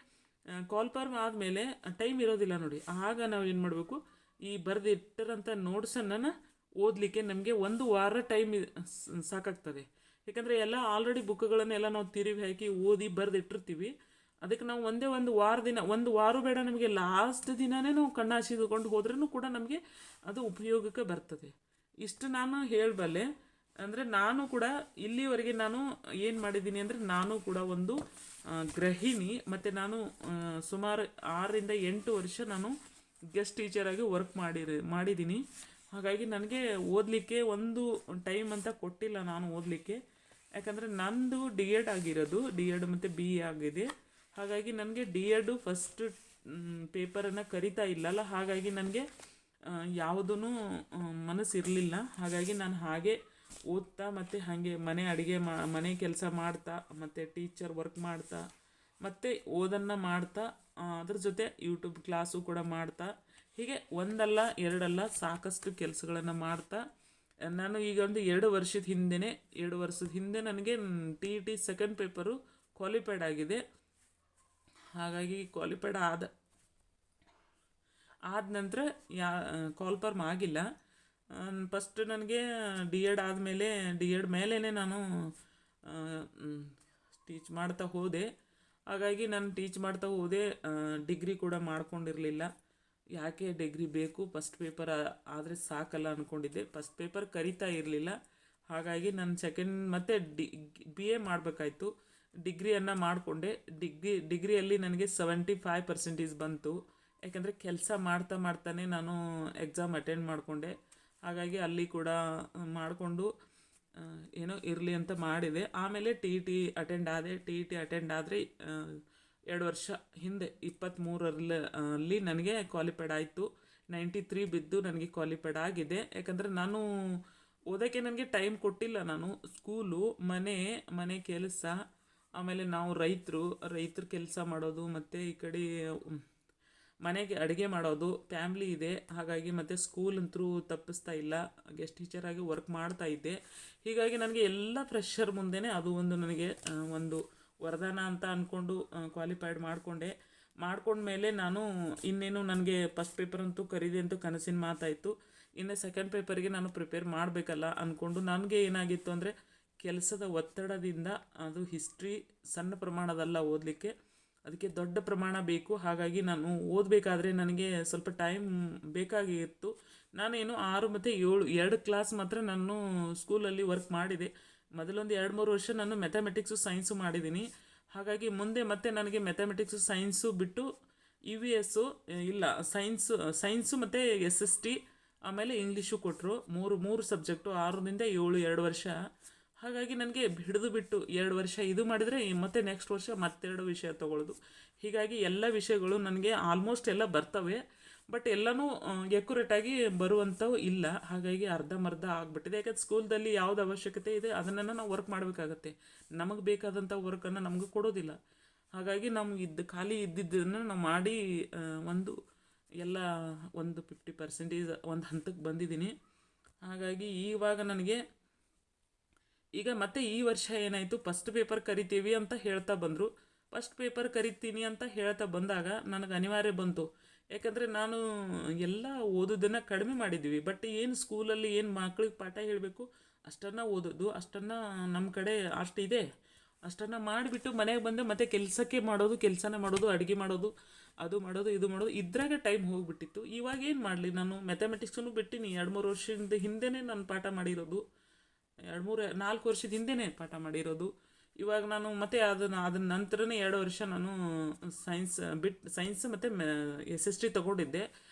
ಕಾಲ್ ಫಾರ್ಮ್ ಆದಮೇಲೆ ಟೈಮ್ ಇರೋದಿಲ್ಲ ನೋಡಿ, ಆಗ ನಾವು ಏನು ಮಾಡಬೇಕು, ಈ ಬರೆದಿಟ್ಟಿರೋಂಥ ನೋಟ್ಸನ್ನು ಓದಲಿಕ್ಕೆ ನಮಗೆ 1 ವಾರ ಟೈಮ್ ಸಾಕಾಗ್ತದೆ. ಯಾಕಂದರೆ ಎಲ್ಲ ಆಲ್ರೆಡಿ ಬುಕ್ಗಳನ್ನೆಲ್ಲ ನಾವು ತಿರುವಿ ಹಾಕಿ ಓದಿ ಬರೆದಿಟ್ಟಿರ್ತೀವಿ. ಅದಕ್ಕೆ ನಾವು ಒಂದು ವಾರ ಬೇಡ, ನಮಗೆ ಲಾಸ್ಟ್ ದಿನವೇ ನಾವು ಕಣ್ಣಾಸಿದುಕೊಂಡು ಹೋದ್ರೂ ಕೂಡ ನಮಗೆ ಅದು ಉಪಯೋಗಕ್ಕೆ ಬರ್ತದೆ. ಇಷ್ಟು ನಾನು ಹೇಳಬಲ್ಲೆ. ಅಂದರೆ ನಾನು ಕೂಡ ಇಲ್ಲಿವರೆಗೆ ನಾನು ಏನು ಮಾಡಿದ್ದೀನಿ ಅಂದರೆ, ನಾನು ಕೂಡ ಒಂದು ಗೃಹಿಣಿ, ಮತ್ತು ನಾನು ಸುಮಾರು 6-8 ವರ್ಷ ನಾನು ಗೆಸ್ಟ್ ಟೀಚರಾಗಿ ವರ್ಕ್ ಮಾಡಿದ್ದೀನಿ. ಹಾಗಾಗಿ ನನಗೆ ಓದಲಿಕ್ಕೆ ಒಂದು ಟೈಮ್ ಅಂತ ಕೊಟ್ಟಿಲ್ಲ ನಾನು ಓದಲಿಕ್ಕೆ. ಯಾಕಂದರೆ ನಂದು DED ಆಗಿರೋದು, DED ಮತ್ತು BA ಆಗಿದೆ. ಹಾಗಾಗಿ ನನಗೆ DED ಫಸ್ಟ್ ಪೇಪರನ್ನು ಕರಿತಾ ಇಲ್ಲಲ್ಲ, ಹಾಗಾಗಿ ನನಗೆ ಯಾವುದೂ ಮನಸ್ಸಿರಲಿಲ್ಲ. ಹಾಗಾಗಿ ನಾನು ಹಾಗೆ ಓದ್ತಾ ಮತ್ತು ಹಾಗೆ ಮನೆ ಕೆಲಸ ಮಾಡ್ತಾ ಮತ್ತು ಟೀಚರ್ ವರ್ಕ್ ಮಾಡ್ತಾ ಮತ್ತು ಓದನ್ನು ಮಾಡ್ತಾ ಅದ್ರ ಜೊತೆ ಯೂಟ್ಯೂಬ್ ಕ್ಲಾಸು ಕೂಡ ಮಾಡ್ತಾ, ಹೀಗೆ ಒಂದಲ್ಲ ಎರಡಲ್ಲ ಸಾಕಷ್ಟು ಕೆಲಸಗಳನ್ನು ಮಾಡ್ತಾ ನಾನು ಈಗ ಒಂದು 2 ವರ್ಷದ ಹಿಂದೆ ನನಗೆ TET ಸೆಕೆಂಡ್ ಪೇಪರು ಕ್ವಾಲಿಫೈಡ್ ಆಗಿದೆ. ಹಾಗಾಗಿ ಕ್ವಾಲಿಫೈಡ್ ಆದ ನಂತರ ಕಾಲ್ ಫಾರ್ಮ್ ಆಗಿಲ್ಲ. ಫಸ್ಟ್ ನನಗೆ DED ಆದಮೇಲೆ DED ಮೇಲೇ ನಾನು ಟೀಚ್ ಮಾಡ್ತಾ ಹೋದೆ. ಹಾಗಾಗಿ ನಾನು ಟೀಚ್ ಮಾಡ್ತಾ ಹೋದೆ. ಡಿಗ್ರಿ ಕೂಡ ಮಾಡ್ಕೊಂಡಿರಲಿಲ್ಲ. ಯಾಕೆ ಡಿಗ್ರಿ ಬೇಕು, ಫಸ್ಟ್ ಪೇಪರ್ ಆದರೆ ಸಾಕಲ್ಲ ಅಂದ್ಕೊಂಡಿದ್ದೆ. ಫಸ್ಟ್ ಪೇಪರ್ ಕರಿತಾ ಇರಲಿಲ್ಲ. ಹಾಗಾಗಿ ನಾನು ಸೆಕೆಂಡ್ ಮತ್ತು BA ಮಾಡಬೇಕಾಯ್ತು. ಡಿಗ್ರಿಯನ್ನು ಮಾಡಿಕೊಂಡೆ. ಡಿಗ್ರಿಯಲ್ಲಿ ನನಗೆ 75% ಬಂತು. ಯಾಕೆಂದರೆ ಕೆಲಸ ಮಾಡ್ತಾನೆ ನಾನು ಎಕ್ಸಾಮ್ ಅಟೆಂಡ್ ಮಾಡಿಕೊಂಡೆ. ಹಾಗಾಗಿ ಅಲ್ಲಿ ಕೂಡ ಮಾಡಿಕೊಂಡು ಏನೋ ಇರಲಿ ಅಂತ ಮಾಡಿದೆ. ಆಮೇಲೆ TET ಅಟೆಂಡ್ ಆದೆ. TET ಅಟೆಂಡ್ ಆದರೆ 2 ವರ್ಷ ಹಿಂದೆ 23ರಲ್ಲಿ ನನಗೆ ಕ್ವಾಲಿಫೈಡ್ ಆಯಿತು. 93 ಬಿದ್ದು ನನಗೆ ಕ್ವಾಲಿಫೈಡ್ ಆಗಿದೆ. ಯಾಕಂದರೆ ನಾನು ಓದೋಕ್ಕೆ ನನಗೆ ಟೈಮ್ ಕೊಟ್ಟಿಲ್ಲ. ನಾನು ಸ್ಕೂಲು, ಮನೆ ಕೆಲಸ, ಆಮೇಲೆ ನಾವು ರೈತರ ಕೆಲಸ ಮಾಡೋದು, ಮತ್ತು ಈ ಕಡೆ ಮನೆಗೆ ಅಡುಗೆ ಮಾಡೋದು, ಫ್ಯಾಮ್ಲಿ ಇದೆ. ಹಾಗಾಗಿ ಮತ್ತು ಸ್ಕೂಲ್ ಅಂತೂ ತಪ್ಪಿಸ್ತಾ ಇಲ್ಲ, ಗೆಸ್ಟ್ ಟೀಚರಾಗಿ ವರ್ಕ್ ಮಾಡ್ತಾ ಇದ್ದೆ. ಹೀಗಾಗಿ ನನಗೆ ಎಲ್ಲ ಪ್ರೆಷರ್ ಮುಂದೆನೇ ಅದು ಒಂದು ನನಗೆ ಒಂದು ವರದಾನ ಅಂತ ಅಂದ್ಕೊಂಡು ಕ್ವಾಲಿಫೈಡ್ ಮಾಡ್ಕೊಂಡ್ಮೇಲೆ ನಾನು ಇನ್ನೇನು ನನಗೆ ಫಸ್ಟ್ ಪೇಪರ್ ಅಂತೂ ಕರೀದೆ ಅಂತೂ ಕನಸಿನ ಮಾತಾಯಿತು. ಇನ್ನು ಸೆಕೆಂಡ್ ಪೇಪರ್ಗೆ ನಾನು ಪ್ರಿಪೇರ್ ಮಾಡಬೇಕಲ್ಲ ಅಂದ್ಕೊಂಡು ನನಗೆ ಏನಾಗಿತ್ತು ಅಂದರೆ, ಕೆಲಸದ ಒತ್ತಡದಿಂದ ಅದು ಹಿಸ್ಟ್ರಿ ಸಣ್ಣ ಪ್ರಮಾಣದಲ್ಲ ಓದಲಿಕ್ಕೆ, ಅದಕ್ಕೆ ದೊಡ್ಡ ಪ್ರಮಾಣ ಬೇಕು. ಹಾಗಾಗಿ ನಾನು ಓದಬೇಕಾದ್ರೆ ನನಗೆ ಸ್ವಲ್ಪ ಟೈಮ್ ಬೇಕಾಗಿತ್ತು. ನಾನೇನು 6 ಮತ್ತು 7 2 ಕ್ಲಾಸ್ ಮಾತ್ರ ನಾನು ಸ್ಕೂಲಲ್ಲಿ ವರ್ಕ್ ಮಾಡಿದೆ. ಮೊದಲೊಂದು 2-3 ವರ್ಷ ನಾನು ಮ್ಯಾಥಮೆಟಿಕ್ಸು ಸೈನ್ಸು ಮಾಡಿದ್ದೀನಿ. ಹಾಗಾಗಿ ಮುಂದೆ ಮತ್ತೆ ನನಗೆ ಮ್ಯಾಥಮೆಟಿಕ್ಸು ಸೈನ್ಸು ಬಿಟ್ಟು EVS ಇಲ್ಲ, ಸೈನ್ಸು ಮತ್ತು SST ಆಮೇಲೆ ಇಂಗ್ಲೀಷು ಕೊಟ್ಟರು. ಮೂರು ಸಬ್ಜೆಕ್ಟು 6ರಿಂದ 7 2 ವರ್ಷ. ಹಾಗಾಗಿ ನನಗೆ ಬಿಟ್ಟು 2 ವರ್ಷ ಇದು ಮಾಡಿದರೆ ಮತ್ತೆ ನೆಕ್ಸ್ಟ್ ವರ್ಷ ಮತ್ತೆರಡು ವಿಷಯ ತೊಗೊಳ್ಳೋದು. ಹೀಗಾಗಿ ಎಲ್ಲ ವಿಷಯಗಳು ನನಗೆ ಆಲ್ಮೋಸ್ಟ್ ಎಲ್ಲ ಬರ್ತವೆ. ಬಟ್ ಎಲ್ಲನೂ ಎಕ್ಯುರೇಟಾಗಿ ಬರುವಂಥವು ಇಲ್ಲ. ಹಾಗಾಗಿ ಅರ್ಧಂಬರ್ಧ ಆಗಿಬಿಟ್ಟಿದೆ. ಯಾಕಂದ್ರೆ ಸ್ಕೂಲ್ದಲ್ಲಿ ಯಾವ್ದು ಅವಶ್ಯಕತೆ ಇದೆ ಅದನ್ನು ನಾವು ವರ್ಕ್ ಮಾಡಬೇಕಾಗತ್ತೆ. ನಮಗೆ ಬೇಕಾದಂಥ ವರ್ಕನ್ನು ನಮಗೆ ಕೊಡೋದಿಲ್ಲ. ಹಾಗಾಗಿ ನಮ್ಗೆ ಖಾಲಿ ಇದ್ದಿದ್ದನ್ನು ನಾವು ಮಾಡಿ ಒಂದು ಎಲ್ಲ ಒಂದು 50% ಒಂದು ಹಂತಕ್ಕೆ ಬಂದಿದ್ದೀನಿ. ಹಾಗಾಗಿ ಇವಾಗ ನನಗೆ ಈಗ ಮತ್ತೆ ಈ ವರ್ಷ ಏನಾಯಿತು, ಫಸ್ಟ್ ಪೇಪರ್ ಕರಿತೀವಿ ಅಂತ ಹೇಳ್ತಾ ಬಂದರು. ಫಸ್ಟ್ ಪೇಪರ್ ಕರಿತೀನಿ ಅಂತ ಹೇಳ್ತಾ ಬಂದಾಗ ನನಗೆ ಅನಿವಾರ್ಯ ಬಂತು. ಯಾಕಂದರೆ ನಾನು ಎಲ್ಲ ಓದೋದನ್ನು ಕಡಿಮೆ ಮಾಡಿದ್ವಿ. ಬಟ್ ಏನು ಸ್ಕೂಲಲ್ಲಿ ಏನು ಮಕ್ಳಿಗೆ ಪಾಠ ಹೇಳಬೇಕು ಅಷ್ಟನ್ನು ಓದೋದು, ಅಷ್ಟನ್ನು ನಮ್ಮ ಕಡೆ ಅಷ್ಟಿದೆ, ಅಷ್ಟನ್ನು ಮಾಡಿಬಿಟ್ಟು ಮನೆಗೆ ಬಂದೆ ಮತ್ತೆ ಕೆಲಸನೇ ಮಾಡೋದು, ಅಡುಗೆ ಮಾಡೋದು, ಅದು ಮಾಡೋದು, ಇದು ಮಾಡೋದು, ಇದ್ರಾಗ ಟೈಮ್ ಹೋಗಿಬಿಟ್ಟಿತ್ತು. ಇವಾಗ ಏನು ಮಾಡಲಿ, ನಾನು ಮ್ಯಾಥಮೆಟಿಕ್ಸನ್ನು ಬಿಟ್ಟಿನಿ. 2-3 ವರ್ಷದ ಹಿಂದೆನೇ ನಾನು ಪಾಠ ಮಾಡಿರೋದು, 4 ವರ್ಷದ ಹಿಂದೆನೇ ಪಾಠ ಮಾಡಿರೋದು. ಇವಾಗ ನಾನು ಮತ್ತೆ ಅದನ್ನ ನಂತರನೇ 2 ವರ್ಷ ನಾನು ಸೈನ್ಸ್ ಮತ್ತು SST ತೊಗೊಂಡಿದ್ದೆ.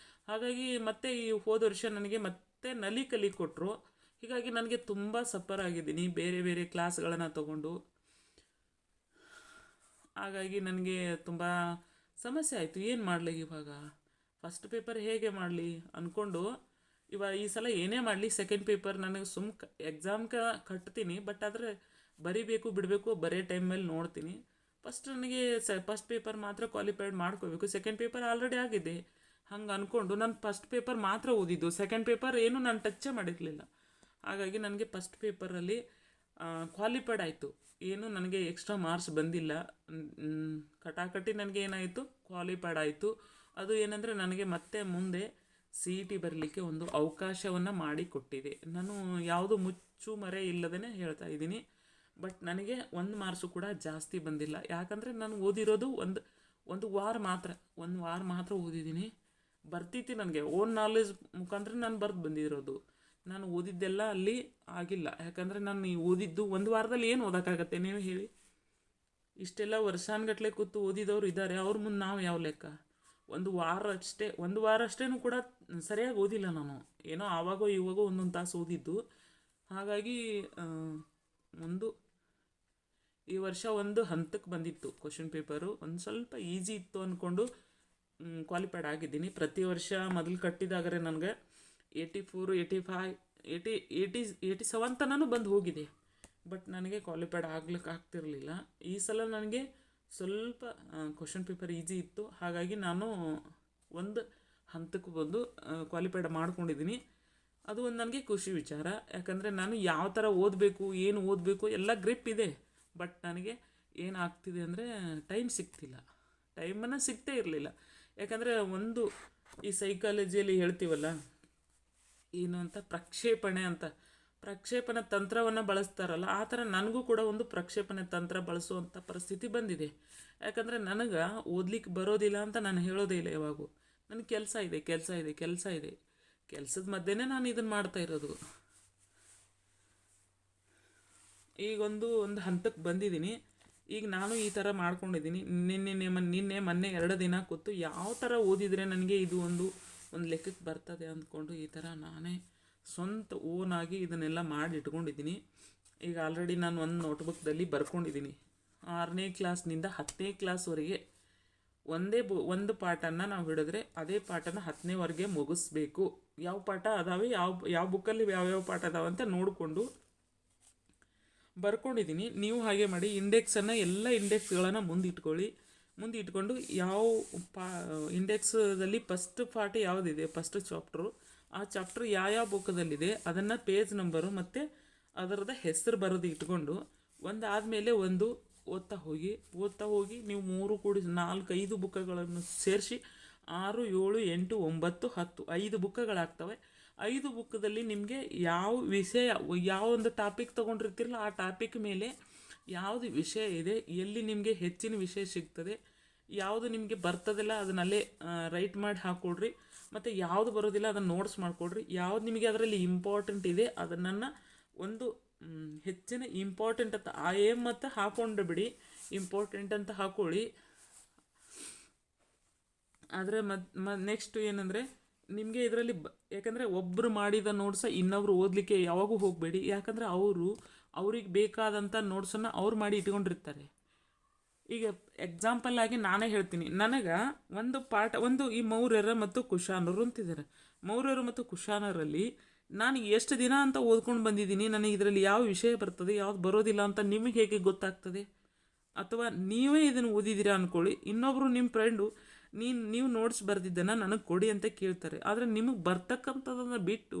ಹಾಗಾಗಿ ಮತ್ತೆ ಈ ಹೋದ ವರ್ಷ ನನಗೆ ಮತ್ತೆ ಕಲಿ ಕೊಟ್ಟರು. ಹೀಗಾಗಿ ನನಗೆ ತುಂಬ ಸಫರ್ ಆಗಿದ್ದೀನಿ ಬೇರೆ ಬೇರೆ ಕ್ಲಾಸ್ಗಳನ್ನು ತೊಗೊಂಡು. ಹಾಗಾಗಿ ನನಗೆ ತುಂಬ ಸಮಸ್ಯೆ ಆಯಿತು. ಏನು ಮಾಡಲಿ ಇವಾಗ, ಫಸ್ಟ್ ಪೇಪರ್ ಹೇಗೆ ಮಾಡಲಿ ಅಂದ್ಕೊಂಡು ಈ ಸಲ ಏನೇ ಮಾಡಲಿ ಸೆಕೆಂಡ್ ಪೇಪರ್ ನನಗೆ ಎಕ್ಸಾಮ್ ಕಟ್ತೀನಿ. ಬಟ್ ಆದರೆ ಬರಿಬೇಕು ಬಿಡಬೇಕು ಬರೀ ಟೈಮ್ ಮೇಲೆ ನೋಡ್ತೀನಿ. ನನಗೆ ಫಸ್ಟ್ ಪೇಪರ್ ಮಾತ್ರ ಕ್ವಾಲಿಫೈಡ್ ಮಾಡ್ಕೋಬೇಕು. ಸೆಕೆಂಡ್ ಪೇಪರ್ ಆಲ್ರೆಡಿ ಆಗಿದೆ. ಹಂಗೆ ಅಂದ್ಕೊಂಡು ನಾನು ಫಸ್ಟ್ ಪೇಪರ್ ಮಾತ್ರ ಓದಿದ್ದು, ಸೆಕೆಂಡ್ ಪೇಪರ್ ಏನೂ ನಾನು ಟಚ್ಚೇ ಮಾಡಿರಲಿಲ್ಲ. ಹಾಗಾಗಿ ನನಗೆ ಫಸ್ಟ್ ಪೇಪರಲ್ಲಿ ಕ್ವಾಲಿಫೈಡ್ ಆಯಿತು. ಏನು ನನಗೆ ಎಕ್ಸ್ಟ್ರಾ ಮಾರ್ಕ್ಸ್ ಬಂದಿಲ್ಲ. ಕಟಾಕಟಿ ನನಗೆ ಏನಾಯಿತು, ಕ್ವಾಲಿಫೈಡ್ ಆಯಿತು. ಅದು ಏನಂದರೆ ನನಗೆ ಮತ್ತೆ ಮುಂದೆ CET ಬರಲಿಕ್ಕೆ ಒಂದು ಅವಕಾಶವನ್ನು ಮಾಡಿಕೊಟ್ಟಿದೆ. ನಾನು ಯಾವುದು ಮುಚ್ಚು ಮರೆ ಇಲ್ಲದೇ ಹೇಳ್ತಾ ಇದ್ದೀನಿ. ಬಟ್ ನನಗೆ 1 ಮಾರ್ಕ್ಸು ಕೂಡ ಜಾಸ್ತಿ ಬಂದಿಲ್ಲ. ಯಾಕಂದರೆ ನಾನು ಓದಿರೋದು ಒಂದು ವಾರ ಮಾತ್ರ ಓದಿದ್ದೀನಿ. ಬರ್ತಿತ್ತು ನನಗೆ ಓನ್ ನಾಲೆಜ್ ಮುಖಾಂತರ ನಾನು ಬಂದಿರೋದು. ನಾನು ಓದಿದ್ದೆಲ್ಲ ಅಲ್ಲಿ ಆಗಿಲ್ಲ. ಯಾಕಂದರೆ ನಾನು ಓದಿದ್ದು 1 ವಾರದಲ್ಲಿ ಏನು ಓದೋಕ್ಕಾಗತ್ತೆ ನೀವು ಹೇಳಿ? ಇಷ್ಟೆಲ್ಲ ವರ್ಷಾನ್ಗಟ್ಲೆ ಕೂತು ಓದಿದವರು ಇದ್ದಾರೆ, ಅವ್ರ ಮುಂದೆ ನಾವು ಯಾವ ಲೆಕ್ಕ? 1 ವಾರ ಅಷ್ಟೇ ಕೂಡ ಸರಿಯಾಗಿ ಓದಿಲ್ಲ ನಾನು. ಏನೋ ಆವಾಗೋ ಇವಾಗೋ ಒಂದೊಂದು ತಾಸು ಓದಿದ್ದು. ಹಾಗಾಗಿ ಈ ವರ್ಷ ಒಂದು ಹಂತಕ್ಕೆ ಬಂದಿತ್ತು ಕ್ವಶನ್ ಪೇಪರು. ಒಂದು ಸ್ವಲ್ಪ ಈಸಿ ಇತ್ತು ಅಂದ್ಕೊಂಡು ಕ್ವಾಲಿಫೈಡ್ ಆಗಿದ್ದೀನಿ. ಪ್ರತಿ ವರ್ಷ ಮೊದಲು ಕಟ್ಟಿದಾಗರೆ ನನಗೆ 84, 85, 87 ತನೂ ಬಂದು ಹೋಗಿದೆ. ಬಟ್ ನನಗೆ ಕ್ವಾಲಿಫೈಡ್ ಆಗ್ತಿರಲಿಲ್ಲ. ಈ ಸಲ ನನಗೆ ಸ್ವಲ್ಪ ಕ್ವಶನ್ ಪೇಪರ್ ಈಸಿ ಇತ್ತು. ಹಾಗಾಗಿ ನಾನು ಒಂದು ಹಂತಕ್ಕೆ ಬಂದು ಕ್ವಾಲಿಫೈಡ್ ಮಾಡ್ಕೊಂಡಿದ್ದೀನಿ. ಅದು ಒಂದು ನನಗೆ ಖುಷಿ ವಿಚಾರ. ಯಾಕಂದರೆ ನಾನು ಯಾವ ಥರ ಓದಬೇಕು, ಏನು ಓದಬೇಕು ಎಲ್ಲ ಗ್ರಿಪ್ ಇದೆ. ಬಟ್ ನನಗೆ ಏನಾಗ್ತಿದೆ ಅಂದರೆ ಟೈಮನ್ನು ಸಿಗ್ತೇ ಇರಲಿಲ್ಲ. ಯಾಕಂದರೆ ಈ ಸೈಕಾಲಜಿಯಲ್ಲಿ ಹೇಳ್ತೀವಲ್ಲ, ಏನು ಅಂತ ಪ್ರಕ್ಷೇಪಣೆ ತಂತ್ರವನ್ನು ಬಳಸ್ತಾರಲ್ಲ, ಆ ಥರ ನನಗೂ ಕೂಡ ಒಂದು ಪ್ರಕ್ಷೇಪಣೆ ತಂತ್ರ ಬಳಸುವಂಥ ಪರಿಸ್ಥಿತಿ ಬಂದಿದೆ. ಯಾಕಂದರೆ ನನಗೆ ಓದ್ಲಿಕ್ಕೆ ಬರೋದಿಲ್ಲ ಅಂತ ನಾನು ಹೇಳೋದೇ ಇಲ್ಲ. ಯಾವಾಗೂ ನನಗೆ ಕೆಲಸ ಇದೆ. ಕೆಲಸದ ಮಧ್ಯೆನೇ ನಾನು ಇದನ್ನು ಮಾಡ್ತಾ ಇರೋದು. ಈಗ ಒಂದು ಹಂತಕ್ಕೆ ಬಂದಿದ್ದೀನಿ. ಈಗ ನಾನು ಈ ಥರ ಮಾಡ್ಕೊಂಡಿದ್ದೀನಿ. ಮೊನ್ನೆ 2 ದಿನ ಕೂತು ಯಾವ ಥರ ಓದಿದರೆ ನನಗೆ ಇದು ಒಂದು ಲೆಕ್ಕಕ್ಕೆ ಬರ್ತದೆ ಅಂದ್ಕೊಂಡು ಈ ಥರ ನಾನೇ ಸ್ವಂತ ಓನಾಗಿ ಇದನ್ನೆಲ್ಲ ಮಾಡಿ ಇಟ್ಕೊಂಡಿದ್ದೀನಿ. ಈಗ ಆಲ್ರೆಡಿ ನಾನು ಒಂದು ನೋಟ್ಬುಕ್ದಲ್ಲಿ ಬರ್ಕೊಂಡಿದ್ದೀನಿ. 6ನೇ ಕ್ಲಾಸ್ನಿಂದ 10ನೇ ಕ್ಲಾಸ್ವರೆಗೆ ಒಂದು ಪಾಠನ ನಾವು ಹಿಡಿದ್ರೆ ಅದೇ ಪಾಠನ 10ನೇವರೆಗೆ ಮುಗಿಸ್ಬೇಕು. ಯಾವ ಪಾಠ ಅದಾವೆ, ಯಾವ ಬುಕ್ಕಲ್ಲಿ ಯಾವ್ಯಾವ ಪಾಠ ಅದಾವೆ ಅಂತ ನೋಡಿಕೊಂಡು ಬರ್ಕೊಂಡಿದ್ದೀನಿ. ನೀವು ಹಾಗೆ ಮಾಡಿ. ಎಲ್ಲ ಇಂಡೆಕ್ಸ್ಗಳನ್ನು ಮುಂದಿಟ್ಕೊಂಡು ಯಾವ ಇಂಡೆಕ್ಸದಲ್ಲಿ ಫಸ್ಟ್ ಪಾಠ ಯಾವುದಿದೆ, ಫಸ್ಟ್ ಚಾಪ್ಟ್ರು, ಆ ಚಾಪ್ಟರ್ ಯಾವ ಬುಕ್ಕದಲ್ಲಿದೆ ಅದನ್ನು ಪೇಜ್ ನಂಬರು ಮತ್ತು ಅದರದ ಹೆಸರು ಬರೋದು ಇಟ್ಕೊಂಡು ಒಂದಾದಮೇಲೆ ಒಂದು ಓದ್ತಾ ಹೋಗಿ ನೀವು 3 ಕೂಡಿ 4, 5 ಬುಕ್ಕಗಳನ್ನು ಸೇರಿಸಿ 6, 7, 8, 9, 10 5 ಬುಕ್ಕಗಳಾಗ್ತವೆ. 5 ಬುಕ್ಕದಲ್ಲಿ ನಿಮಗೆ ಯಾವ ವಿಷಯ, ಯಾವ ಒಂದು ಟಾಪಿಕ್ ತೊಗೊಂಡಿರ್ತಿರಲ್ಲ ಆ ಟಾಪಿಕ್ ಮೇಲೆ ಯಾವುದು ವಿಷಯ ಇದೆ, ಎಲ್ಲಿ ನಿಮಗೆ ಹೆಚ್ಚಿನ ವಿಷಯ ಸಿಗ್ತದೆ, ಯಾವುದು ನಿಮಗೆ ಬರ್ತದಿಲ್ಲ ಅದನ್ನಲ್ಲೇ ರೈಟ್ ಮಾಡಿ ಹಾಕ್ಕೊಡ್ರಿ. ಮತ್ತು ಯಾವುದು ಬರೋದಿಲ್ಲ ಅದನ್ನು ನೋಟ್ಸ್ ಮಾಡಿಕೊಡ್ರಿ. ಯಾವುದು ನಿಮಗೆ ಅದರಲ್ಲಿ ಇಂಪಾರ್ಟೆಂಟ್ ಇದೆ ಅದನ್ನು ಒಂದು ಹೆಚ್ಚಿನ ಇಂಪಾರ್ಟೆಂಟ್ ಅಂತ ಮತ್ತು ಹಾಕ್ಕೊಂಡು ಬಿಡಿ. ಇಂಪಾರ್ಟೆಂಟ್ ಅಂತ ಹಾಕ್ಕೊಳ್ಳಿ. ಆದರೆ ನೆಕ್ಸ್ಟ್ ಏನಂದರೆ ನಿಮಗೆ ಇದರಲ್ಲಿ ಯಾಕಂದರೆ ಒಬ್ಬರು ಮಾಡಿದ ನೋಟ್ಸ ಇನ್ನೊಬ್ರು ಓದಲಿಕ್ಕೆ ಯಾವಾಗೂ ಹೋಗಬೇಡಿ. ಯಾಕಂದರೆ ಅವ್ರಿಗೆ ಬೇಕಾದಂಥ ನೋಟ್ಸನ್ನು ಅವ್ರು ಮಾಡಿ ಇಟ್ಕೊಂಡಿರ್ತಾರೆ. ಈಗ ಎಕ್ಸಾಂಪಲ್ ಆಗಿ ನಾನೇ ಹೇಳ್ತೀನಿ. ನನಗೆ ಒಂದು ಪಾಠ, ಒಂದು ಈ ಮೌರ್ಯರ ಮತ್ತು ಕುಶಾನರು ಅಂತಿದ್ದಾರೆ. ಮೌರ್ಯರು ಮತ್ತು ಕುಶಾನರಲ್ಲಿ ನಾನು ಎಷ್ಟು ದಿನ ಅಂತ ಓದ್ಕೊಂಡು ಬಂದಿದ್ದೀನಿ, ನನಗೆ ಇದರಲ್ಲಿ ಯಾವ ವಿಷಯ ಬರ್ತದೆ ಯಾವ್ದು ಬರೋದಿಲ್ಲ ಅಂತ ನಿಮಗೆ ಹೇಗೆ ಗೊತ್ತಾಗ್ತದೆ? ಅಥವಾ ನೀವೇ ಇದನ್ನು ಓದಿದ್ದೀರಾ ಅಂದ್ಕೊಳ್ಳಿ, ಇನ್ನೊಬ್ಬರು ನಿಮ್ಮ ಫ್ರೆಂಡು ನೀವು ನೋಟ್ಸ್ ಬರೆದಿದ್ದನ್ನು ನನಗೆ ಕೊಡಿ ಅಂತ ಕೇಳ್ತಾರೆ. ಆದರೆ ನಿಮಗೆ ಬರ್ತಕ್ಕಂಥದ್ದನ್ನು ಬಿಟ್ಟು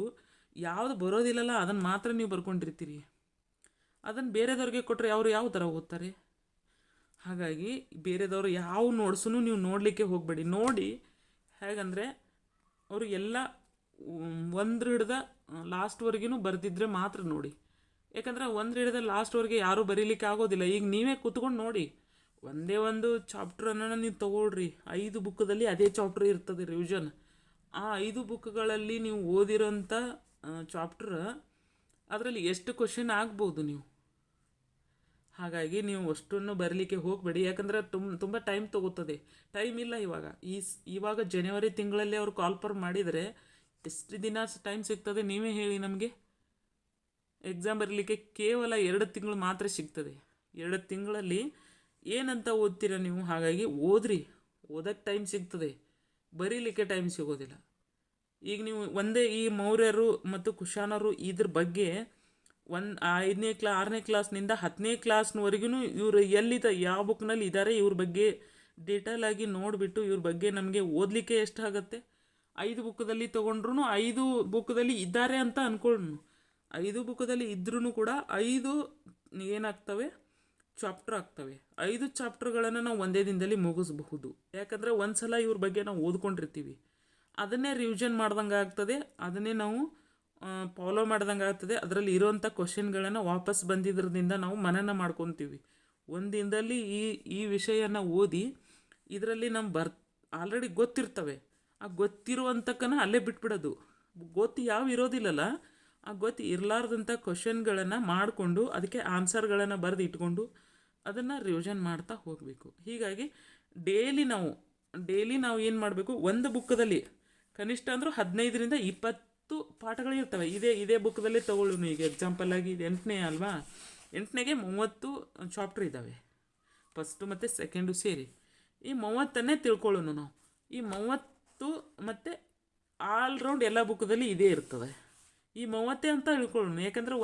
ಯಾವುದು ಬರೋದಿಲ್ಲಲ್ಲ ಅದನ್ನು ಮಾತ್ರ ನೀವು ಬರ್ಕೊಂಡಿರ್ತೀರಿ. ಅದನ್ನು ಬೇರೆದವ್ರಿಗೆ ಕೊಟ್ಟರೆ ಅವರು ಯಾವ ಥರ ಓದ್ತಾರೆ? ಹಾಗಾಗಿ ಬೇರೆದವರು ಯಾವ ನೋಟ್ಸನ್ನು ನೀವು ನೋಡಲಿಕ್ಕೆ ಹೋಗಬೇಡಿ. ನೋಡಿ ಹೇಗಂದರೆ ಅವರು ಎಲ್ಲ ಒಂದು ಹಿಡ್ದ ಲಾಸ್ಟ್ವರೆಗೂ ಬರೆದಿದ್ರೆ ಮಾತ್ರ ನೋಡಿ. ಯಾಕಂದರೆ ಒಂದು ಹಿಡ್ದ ಲಾಸ್ಟ್ವರೆಗೆ ಯಾರೂ ಬರೀಲಿಕ್ಕೆ ಆಗೋದಿಲ್ಲ. ಈಗ ನೀವೇ ಕೂತ್ಕೊಂಡು ನೋಡಿ, ಒಂದೇ ಒಂದು ಚಾಪ್ಟ್ರನ್ನು ನೀವು ತೊಗೊಳ್ರಿ, 5 ಬುಕ್ಕದಲ್ಲಿ ಅದೇ ಚಾಪ್ಟ್ರ್ ಇರ್ತದೆ ರಿವಿಷನ್. ಆ 5 ಬುಕ್ಗಳಲ್ಲಿ ನೀವು ಓದಿರೋಂಥ ಚಾಪ್ಟ್ರ್ ಅದರಲ್ಲಿ ಎಷ್ಟು ಕ್ವಶನ್ ಆಗ್ಬೋದು ನೀವು. ಹಾಗಾಗಿ ನೀವು ಅಷ್ಟನ್ನು ಬರಲಿಕ್ಕೆ ಹೋಗಬೇಡಿ. ಯಾಕಂದರೆ ತುಂಬ ಟೈಮ್ ತೊಗೋತದೆ. ಟೈಮ್ ಇಲ್ಲ ಇವಾಗ ಜನವರಿ ತಿಂಗಳಲ್ಲಿ ಅವರು ಕಾಲ್ಫರ್ ಮಾಡಿದರೆ ಎಷ್ಟು ದಿನ ಟೈಮ್ ಸಿಗ್ತದೆ ನೀವೇ ಹೇಳಿ ನಮಗೆ? ಎಕ್ಸಾಮ್ ಬರಲಿಕ್ಕೆ ಕೇವಲ 2 ತಿಂಗಳು ಮಾತ್ರ ಸಿಗ್ತದೆ. 2 ತಿಂಗಳಲ್ಲಿ ಏನಂತ ಓದ್ತೀರ ನೀವು? ಹಾಗಾಗಿ ಓದಕ್ಕೆ ಟೈಮ್ ಸಿಗ್ತದೆ, ಬರೀಲಿಕ್ಕೆ ಟೈಮ್ ಸಿಗೋದಿಲ್ಲ. ಈಗ ನೀವು ಒಂದೇ ಈ ಮೌರ್ಯರು ಮತ್ತು ಕುಶಾನರು ಇದ್ರ ಬಗ್ಗೆ 5ನೇ 6ನೇ ಕ್ಲಾಸ್ನಿಂದ 10ನೇ ಕ್ಲಾಸ್ನವರೆಗೂ ಇವರು ಯಾವ ಬುಕ್ನಲ್ಲಿ ಇದ್ದಾರೆ ಇವ್ರ ಬಗ್ಗೆ ಡೀಟೇಲ್ ಆಗಿ ನೋಡಿಬಿಟ್ಟು ಇವ್ರ ಬಗ್ಗೆ ನಮಗೆ ಓದಲಿಕ್ಕೆ ಎಷ್ಟಾಗತ್ತೆ? 5 ಬುಕ್ಕದಲ್ಲಿ ತೊಗೊಂಡ್ರು 5 ಬುಕ್ಕದಲ್ಲಿ ಇದ್ದಾರೆ ಅಂತ ಅಂದ್ಕೊಳ್ಳೋಣ. 5 ಬುಕ್ಕದಲ್ಲಿ ಇದ್ರೂ ಕೂಡ 5 ಏನಾಗ್ತವೆ? ಚಾಪ್ಟರ್ ಆಗ್ತವೆ. 5 ಚಾಪ್ಟರ್ಗಳನ್ನು ನಾವು ಒಂದೇ ದಿನದಲ್ಲಿ ಮುಗಿಸಬಹುದು. ಯಾಕಂದರೆ ಒಂದು ಸಲ ಇವ್ರ ಬಗ್ಗೆ ನಾವು ಓದ್ಕೊಂಡಿರ್ತೀವಿ, ಅದನ್ನೇ ರಿವಿಷನ್ ಮಾಡ್ದಂಗೆ ಆಗ್ತದೆ, ಅದನ್ನೇ ನಾವು ಫಾಲೋ ಮಾಡ್ದಂಗೆ ಆಗ್ತದೆ. ಅದರಲ್ಲಿ ಇರೋವಂಥ ಕ್ವಶನ್ಗಳನ್ನು ವಾಪಸ್ ಬಂದಿದ್ದರಿಂದ ನಾವು ಮನನ ಮಾಡ್ಕೊತೀವಿ. ಒಂದು ದಿನದಲ್ಲಿ ಈ ವಿಷಯನ ಓದಿ ಇದರಲ್ಲಿ ಆಲ್ರೆಡಿ ಗೊತ್ತಿರ್ತವೆ. ಆ ಗೊತ್ತಿರುವಂತಕ್ಕನ ಅಲ್ಲೇ ಬಿಟ್ಬಿಡೋದು. ಗೊತ್ತು ಇರೋದಿಲ್ಲಲ್ಲ, ಆ ಗೊತ್ತು ಇರಲಾರ್ದಂಥ ಕ್ವಶನ್ಗಳನ್ನು ಮಾಡಿಕೊಂಡು ಅದಕ್ಕೆ ಆನ್ಸರ್ಗಳನ್ನು ಬರೆದು ಇಟ್ಕೊಂಡು ಅದನ್ನು ರಿವಿಷನ್ ಮಾಡ್ತಾ ಹೋಗಬೇಕು. ಹೀಗಾಗಿ ಡೈಲಿ ನಾವು ಏನು ಮಾಡಬೇಕು? ಒಂದು ಬುಕ್ಕದಲ್ಲಿ ಕನಿಷ್ಠ ಅಂದರೂ 15ರಿಂದ 20 ಪಾಠಗಳಿರ್ತವೆ. ಇದೇ ಬುಕ್ದಲ್ಲಿ ತೊಗೊಳ್ಳೋಣ. ಈಗ ಎಕ್ಸಾಂಪಲ್ ಆಗಿ ಇದು 8ನೇ ಅಲ್ವಾ? 8ನೇಗೆ 30 ಚಾಪ್ಟರ್ ಇದ್ದಾವೆ, ಫಸ್ಟು ಮತ್ತು ಸೆಕೆಂಡು ಸೇರಿ. ಈ 30ನ್ನೇ ತಿಳ್ಕೊಳ್ಳೋಣ ನಾವು. ಈ 30 ಮತ್ತು ಆಲ್ರೌಂಡ್ ಎಲ್ಲ ಬುಕ್ಕದಲ್ಲಿ ಇದೇ ಇರ್ತದೆ. ಈ 30 ಅಂತ ತಿಳ್ಕೊಳ್ಳೋಣ. ಯಾಕಂದರೆ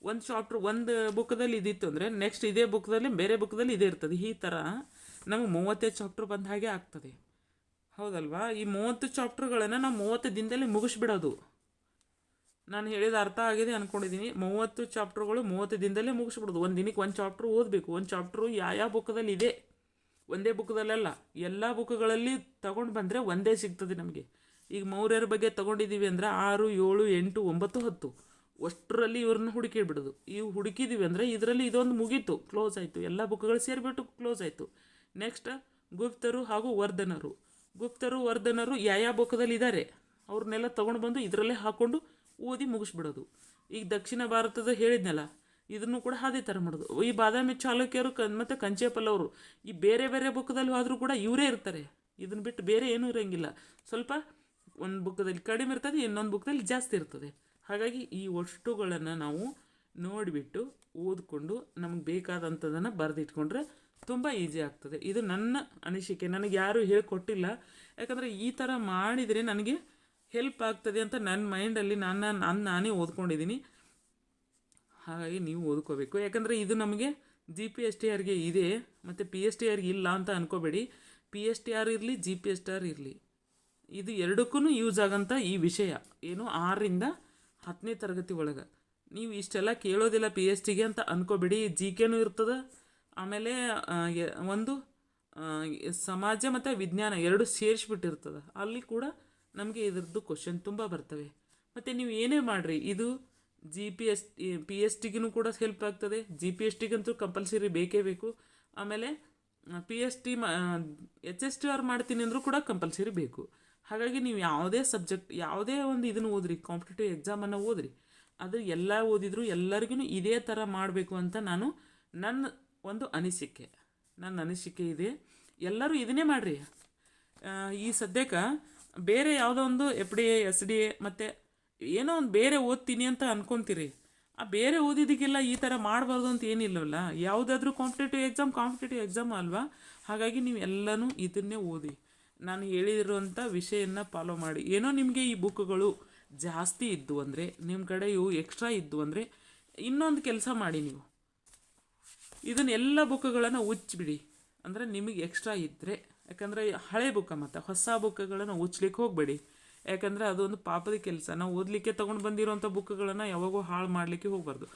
ಒಂದು ಚಾಪ್ಟ್ರ್ ಒಂದು ಬುಕ್ಕದಲ್ಲಿ ಇದಿತ್ತು ಅಂದರೆ ನೆಕ್ಸ್ಟ್ ಇದೇ ಬುಕ್ದಲ್ಲಿ ಬೇರೆ ಬುಕ್ದಲ್ಲಿ ಇದೇ ಇರ್ತದೆ. ಈ ಥರ ನಮಗೆ 30 ಚಾಪ್ಟ್ರ್ ಬಂದ ಹಾಗೆ ಆಗ್ತದೆ, ಹೌದಲ್ವಾ? ಈ 30 ಚಾಪ್ಟರ್ಗಳನ್ನು ನಾವು 30 ದಿನದಲ್ಲಿ ಮುಗಿಸ್ಬಿಡೋದು. ನಾನು ಹೇಳಿದ ಅರ್ಥ ಆಗಿದೆ ಅಂದ್ಕೊಂಡಿದ್ದೀನಿ. 30 ಚಾಪ್ಟರ್ಗಳು 30 ದಿನದಲ್ಲೇ ಮುಗಿಸ್ಬಿಡೋದು. ಒಂದು ದಿನಕ್ಕೆ ಒಂದು ಚಾಪ್ಟ್ರ್ ಓದಬೇಕು. ಒಂದು ಚಾಪ್ಟ್ರು ಯಾವ ಬುಕ್ಕದಲ್ಲಿ ಇದೆ, ಒಂದೇ ಬುಕ್ಕದಲ್ಲೆಲ್ಲ ಎಲ್ಲ ಬುಕ್ಗಳಲ್ಲಿ ತಗೊಂಡು ಬಂದರೆ ಒಂದೇ ಸಿಗ್ತದೆ ನಮಗೆ. ಈಗ ಮೌರ್ಯರ ಬಗ್ಗೆ ತೊಗೊಂಡಿದ್ದೀವಿ ಅಂದರೆ 6, 7, 8, 9, 10 ಅಷ್ಟರಲ್ಲಿ ಇವ್ರನ್ನ ಹುಡುಕಿಬಿಡೋದು. ಹುಡುಕಿದ್ದೀವಿ ಅಂದರೆ ಇದರಲ್ಲಿ ಇದೊಂದು ಮುಗೀತು, ಕ್ಲೋಸ್ ಆಯಿತು. ಎಲ್ಲ ಬುಕ್ಗಳು ಸೇರಿಬಿಟ್ಟು ಕ್ಲೋಸ್ ಆಯಿತು. ನೆಕ್ಸ್ಟ್ ಗುಪ್ತರು ಹಾಗೂ ವರ್ಧನರು ಯಾವ ಬುಕ್ಕದಲ್ಲಿ ಇದ್ದಾರೆ ಅವ್ರನ್ನೆಲ್ಲ ತೊಗೊಂಡು ಬಂದು ಇದರಲ್ಲೇ ಹಾಕ್ಕೊಂಡು ಓದಿ ಮುಗಿಸ್ಬಿಡೋದು. ಈಗ ದಕ್ಷಿಣ ಭಾರತದ ಹೇಳಿದ್ನಲ್ಲ, ಇದನ್ನು ಕೂಡ ಅದೇ ಥರ ಮಾಡೋದು. ಈ ಬಾದಾಮಿ ಚಾಲುಕ್ಯರು ಮತ್ತು ಕಂಚೇಪಲ್ಲವರು ಈ ಬೇರೆ ಬೇರೆ ಬುಕ್ಕದಲ್ಲಿ ಹೋದರೂ ಕೂಡ ಇವರೇ ಇರ್ತಾರೆ. ಇದನ್ನು ಬಿಟ್ಟು ಬೇರೆ ಏನೂ ಇರೋಂಗಿಲ್ಲ. ಸ್ವಲ್ಪ ಒಂದು ಬುಕ್ಕದಲ್ಲಿ ಕಡಿಮೆ ಇರ್ತದೆ, ಇನ್ನೊಂದು ಬುಕ್ಕದಲ್ಲಿ ಜಾಸ್ತಿ ಇರ್ತದೆ. ಹಾಗಾಗಿ ಈ ಅಷ್ಟುಗಳನ್ನು ನಾವು ನೋಡಿಬಿಟ್ಟು ಓದಿಕೊಂಡು ನಮಗೆ ಬೇಕಾದಂಥದ್ದನ್ನು ಬರೆದಿಟ್ಕೊಂಡ್ರೆ ತುಂಬ ಈಸಿ ಆಗ್ತದೆ. ಇದು ನನ್ನ ಅನಿಸಿಕೆ, ನನಗೆ ಯಾರೂ ಹೇಳಿಕೊಟ್ಟಿಲ್ಲ. ಯಾಕಂದರೆ ಈ ಥರ ಮಾಡಿದರೆ ನನಗೆ ಹೆಲ್ಪ್ ಆಗ್ತದೆ ಅಂತ ನನ್ನ ಮೈಂಡಲ್ಲಿ ನಾನೇ ಓದ್ಕೊಂಡಿದ್ದೀನಿ. ಹಾಗಾಗಿ ನೀವು ಓದ್ಕೋಬೇಕು. ಯಾಕಂದರೆ ಇದು ನಮಗೆ GPSTRಗೆ ಇದೆ ಮತ್ತು PSTRಗೆ ಇಲ್ಲ ಅಂತ ಅಂದ್ಕೋಬೇಡಿ. PSTR ಇರಲಿ GPSTR ಇರಲಿ, ಇದು ಎರಡಕ್ಕೂ ಯೂಸ್ ಆಗೋಂಥ ಈ ವಿಷಯ ಏನು 6ರಿಂದ 10ನೇ ತರಗತಿ ಒಳಗೆ. ನೀವು ಇಷ್ಟೆಲ್ಲ ಕೇಳೋದಿಲ್ಲ PSTಗೆ ಅಂತ ಅಂದ್ಕೋಬೇಡಿ. GKನೂ ಇರ್ತದೆ, ಆಮೇಲೆ ಒಂದು ಸಮಾಜ ಮತ್ತು ವಿಜ್ಞಾನ 2 ಸೇರಿಸ್ಬಿಟ್ಟಿರ್ತದೆ. ಅಲ್ಲಿ ಕೂಡ ನಮಗೆ ಇದರದ್ದು ಕ್ವಶನ್ ತುಂಬ ಬರ್ತವೆ. ಮತ್ತು ನೀವು ಏನೇ ಮಾಡಿರಿ, ಇದು PSTಗೂ ಕೂಡ ಹೆಲ್ಪ್ ಆಗ್ತದೆ. GPSTಗಂತೂ ಕಂಪಲ್ಸರಿ ಬೇಕೇ ಬೇಕು. ಆಮೇಲೆ PST HSTR ಮಾಡ್ತೀನಿ ಅಂದರೂ ಕೂಡ ಕಂಪಲ್ಸರಿ ಬೇಕು. ಹಾಗಾಗಿ ನೀವು ಯಾವುದೇ ಸಬ್ಜೆಕ್ಟ್ ಯಾವುದೇ ಒಂದು ಇದನ್ನು ಓದಿರಿ, ಕಾಂಪಿಟೇಟಿವ್ ಎಕ್ಸಾಮನ್ನು ಓದಿರಿ, ಅದು ಎಲ್ಲ ಓದಿದ್ರು ಎಲ್ಲರಿಗೂ ಇದೇ ಥರ ಮಾಡಬೇಕು ಅಂತ ನನ್ನ ಒಂದು ಅನಿಸಿಕೆ ಇದೆ. ಎಲ್ಲರೂ ಇದನ್ನೇ ಮಾಡಿರಿ. ಈ ಸದ್ಯಕ್ಕೆ ಬೇರೆ ಯಾವುದೋ ಒಂದು FDA SDA ಮತ್ತು ಏನೋ ಒಂದು ಬೇರೆ ಓದ್ತೀನಿ ಅಂತ ಅಂದ್ಕೊತೀರಿ, ಬೇರೆ ಓದಿದ್ದಕ್ಕೆಲ್ಲ ಈ ಥರ ಮಾಡಬಾರ್ದು ಅಂತ ಏನಿಲ್ಲವಲ್ಲ. ಯಾವುದಾದ್ರೂ ಕಾಂಪಿಟೇಟಿವ್ ಎಕ್ಸಾಮ್ ಅಲ್ವಾ. ಹಾಗಾಗಿ ನೀವು ಎಲ್ಲನೂ ಇದನ್ನೇ ಓದಿ, ನಾನು ಹೇಳಿರುವಂಥ ವಿಷಯನ ಫಾಲೋ ಮಾಡಿ. ಏನೋ ನಿಮಗೆ ಈ ಬುಕ್ಗಳು ಜಾಸ್ತಿ ಇದ್ದು ಅಂದರೆ, ನಿಮ್ಮ ಕಡೆ ಇವು ಎಕ್ಸ್ಟ್ರಾ ಇದ್ದು ಅಂದರೆ ಇನ್ನೊಂದು ಕೆಲಸ ಮಾಡಿ, ನೀವು ಇದನ್ನೆಲ್ಲ ಬುಕ್ಗಳನ್ನು ಉಚ್ಚಿಬಿಡಿ. ಅಂದರೆ ನಿಮಗೆ ಎಕ್ಸ್ಟ್ರಾ ಇದ್ದರೆ, ಯಾಕಂದರೆ ಹಳೆ ಬುಕ್ಕ ಮತ್ತು ಹೊಸ ಬುಕ್ಗಳನ್ನು ಉಚ್ಲಿಕ್ಕೆ ಹೋಗಬೇಡಿ. ಯಾಕಂದರೆ ಅದೊಂದು ಪಾಪದ ಕೆಲಸ. ನಾವು ಓದಲಿಕ್ಕೆ ತೊಗೊಂಡು ಬಂದಿರೋಂಥ ಬುಕ್ಗಳನ್ನು ಯಾವಾಗೋ ಹಾಳು ಮಾಡಲಿಕ್ಕೆ ಹೋಗಬಾರ್ದು.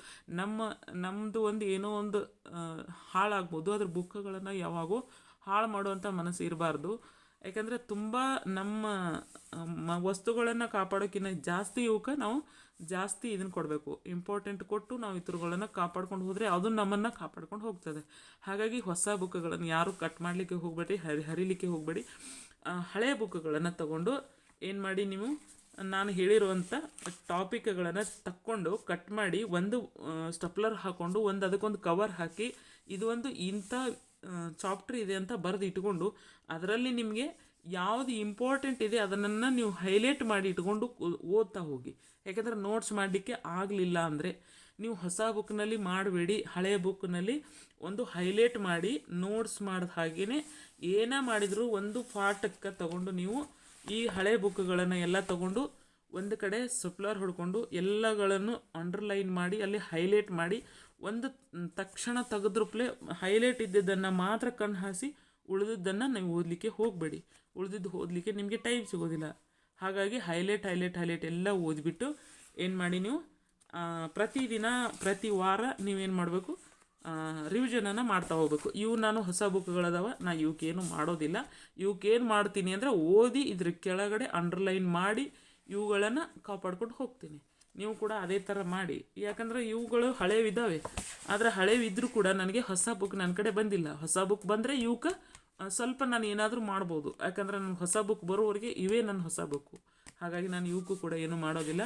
ನಮ್ಮದು ಒಂದು ಏನೋ ಒಂದು ಹಾಳಾಗ್ಬೋದು, ಅದ್ರ ಬುಕ್ಗಳನ್ನು ಯಾವಾಗೋ ಹಾಳು ಮಾಡುವಂಥ ಮನಸ್ಸು ಇರಬಾರ್ದು. ಯಾಕಂದರೆ ತುಂಬ ನಮ್ಮ ವಸ್ತುಗಳನ್ನು ಕಾಪಾಡೋಕ್ಕಿಂತ ಜಾಸ್ತಿ ಇವಕ್ಕೆ ನಾವು ಜಾಸ್ತಿ ಇದನ್ನು ಕೊಡಬೇಕು, ಇಂಪಾರ್ಟೆಂಟ್ ಕೊಟ್ಟು ನಾವು ಇತರುಗಳನ್ನು ಕಾಪಾಡ್ಕೊಂಡು ಹೋದರೆ ಅದು ನಮ್ಮನ್ನು ಕಾಪಾಡ್ಕೊಂಡು ಹೋಗ್ತದೆ. ಹಾಗಾಗಿ ಹೊಸ ಬುಕ್ಗಳನ್ನು ಯಾರು ಕಟ್ ಮಾಡಲಿಕ್ಕೆ ಹೋಗಬೇಡಿ, ಹರಿಲಿಕ್ಕೆ ಹೋಗಬೇಡಿ. ಹಳೆಯ ಬುಕ್ಗಳನ್ನು ತಗೊಂಡು ಏನು ಮಾಡಿ, ನೀವು ನಾನು ಹೇಳಿರುವಂಥ ಟಾಪಿಕ್ಗಳನ್ನು ತಕ್ಕೊಂಡು ಕಟ್ ಮಾಡಿ ಒಂದು ಸ್ಟಪ್ಲರ್ ಹಾಕ್ಕೊಂಡು ಅದಕ್ಕೊಂದು ಕವರ್ ಹಾಕಿ ಇದು ಒಂದು ಇಂಥ ಚಾಪ್ಟರ್ ಇದೆ ಅಂತ ಬರೆದು ಇಟ್ಕೊಂಡು ಅದರಲ್ಲಿ ನಿಮಗೆ ಯಾವುದು ಇಂಪಾರ್ಟೆಂಟ್ ಇದೆ ಅದನ್ನು ನೀವು ಹೈಲೈಟ್ ಮಾಡಿ ಇಟ್ಕೊಂಡು ಓದ್ತಾ ಹೋಗಿ. ಯಾಕೆಂದರೆ ನೋಟ್ಸ್ ಮಾಡಲಿಕ್ಕೆ ಆಗಲಿಲ್ಲ ಅಂದರೆ ನೀವು ಹೊಸ ಬುಕ್ನಲ್ಲಿ ಮಾಡಬೇಡಿ, ಹಳೆಯ ಬುಕ್ನಲ್ಲಿ ಒಂದು ಹೈಲೈಟ್ ಮಾಡಿ ನೋಟ್ಸ್ ಮಾಡಿದ ಹಾಗೆಯೇ ಏನೇ ಮಾಡಿದರೂ ಒಂದು ಪಾಠಕ್ಕೆ ತಗೊಂಡು ನೀವು ಈ ಹಳೆ ಬುಕ್ಗಳನ್ನು ಎಲ್ಲ ತಗೊಂಡು ಒಂದು ಕಡೆ ಸ್ಟೆಪ್ಲರ್ ಹೊಡ್ಕೊಂಡು ಎಲ್ಲಗಳನ್ನು ಅಂಡರ್ಲೈನ್ ಮಾಡಿ ಅಲ್ಲಿ ಹೈಲೈಟ್ ಮಾಡಿ ಒಂದು ತಕ್ಷಣ ತೆಗೆದ್ರುಪ್ಲೆ ಹೈಲೈಟ್ ಇದ್ದಿದ್ದನ್ನು ಮಾತ್ರ ಕಣ್ಣು ಹಾಸಿ ಉಳಿದಿದ್ದನ್ನು ನೀವು ಓದಲಿಕ್ಕೆ ಹೋಗಬೇಡಿ. ಉಳಿದಿದ್ದು ಓದಲಿಕ್ಕೆ ನಿಮಗೆ ಟೈಮ್ ಸಿಗೋದಿಲ್ಲ. ಹಾಗಾಗಿ ಹೈಲೈಟ್ ಎಲ್ಲ ಓದಿಬಿಟ್ಟು ಏನು ಮಾಡಿ, ನೀವು ಪ್ರತಿದಿನ ಪ್ರತಿ ವಾರ ನೀವೇನು ಮಾಡಬೇಕು, ರಿವಿಷನನ್ನು ಮಾಡ್ತಾ ಹೋಗ್ಬೇಕು. ಇವು ನಾನು ಹೊಸ ಬುಕ್ಗಳದಾವ, ನಾನು ಇವಕ್ಕೇನು ಮಾಡೋದಿಲ್ಲ. ಇವಕ್ಕೇನು ಮಾಡ್ತೀನಿ ಅಂದರೆ ಓದಿ ಇದ್ರ ಕೆಳಗಡೆ ಅಂಡರ್ಲೈನ್ ಮಾಡಿ ಇವುಗಳನ್ನು ಕಾಪಾಡ್ಕೊಂಡು ಹೋಗ್ತೀನಿ. ನೀವು ಕೂಡ ಅದೇ ಥರ ಮಾಡಿ. ಯಾಕಂದರೆ ಇವುಗಳು ಹಳೇವಿದ್ದಾವೆ, ಆದರೆ ಹಳೇವಿದ್ದರೂ ಕೂಡ ನನಗೆ ಹೊಸ ಬುಕ್ ನನ್ನ ಕಡೆ ಬಂದಿಲ್ಲ. ಹೊಸ ಬುಕ್ ಬಂದರೆ ಇವಕ್ಕೆ ಸ್ವಲ್ಪ ನಾನು ಏನಾದರೂ ಮಾಡ್ಬೋದು. ಯಾಕಂದರೆ ನನ್ನ ಹೊಸ ಬುಕ್ ಬರೋವರೆಗೆ ಇವೇ ನನ್ನ ಹೊಸ ಬುಕ್ಕು. ಹಾಗಾಗಿ ನಾನು ಇವಕ್ಕೂ ಕೂಡ ಏನೂ ಮಾಡೋದಿಲ್ಲ.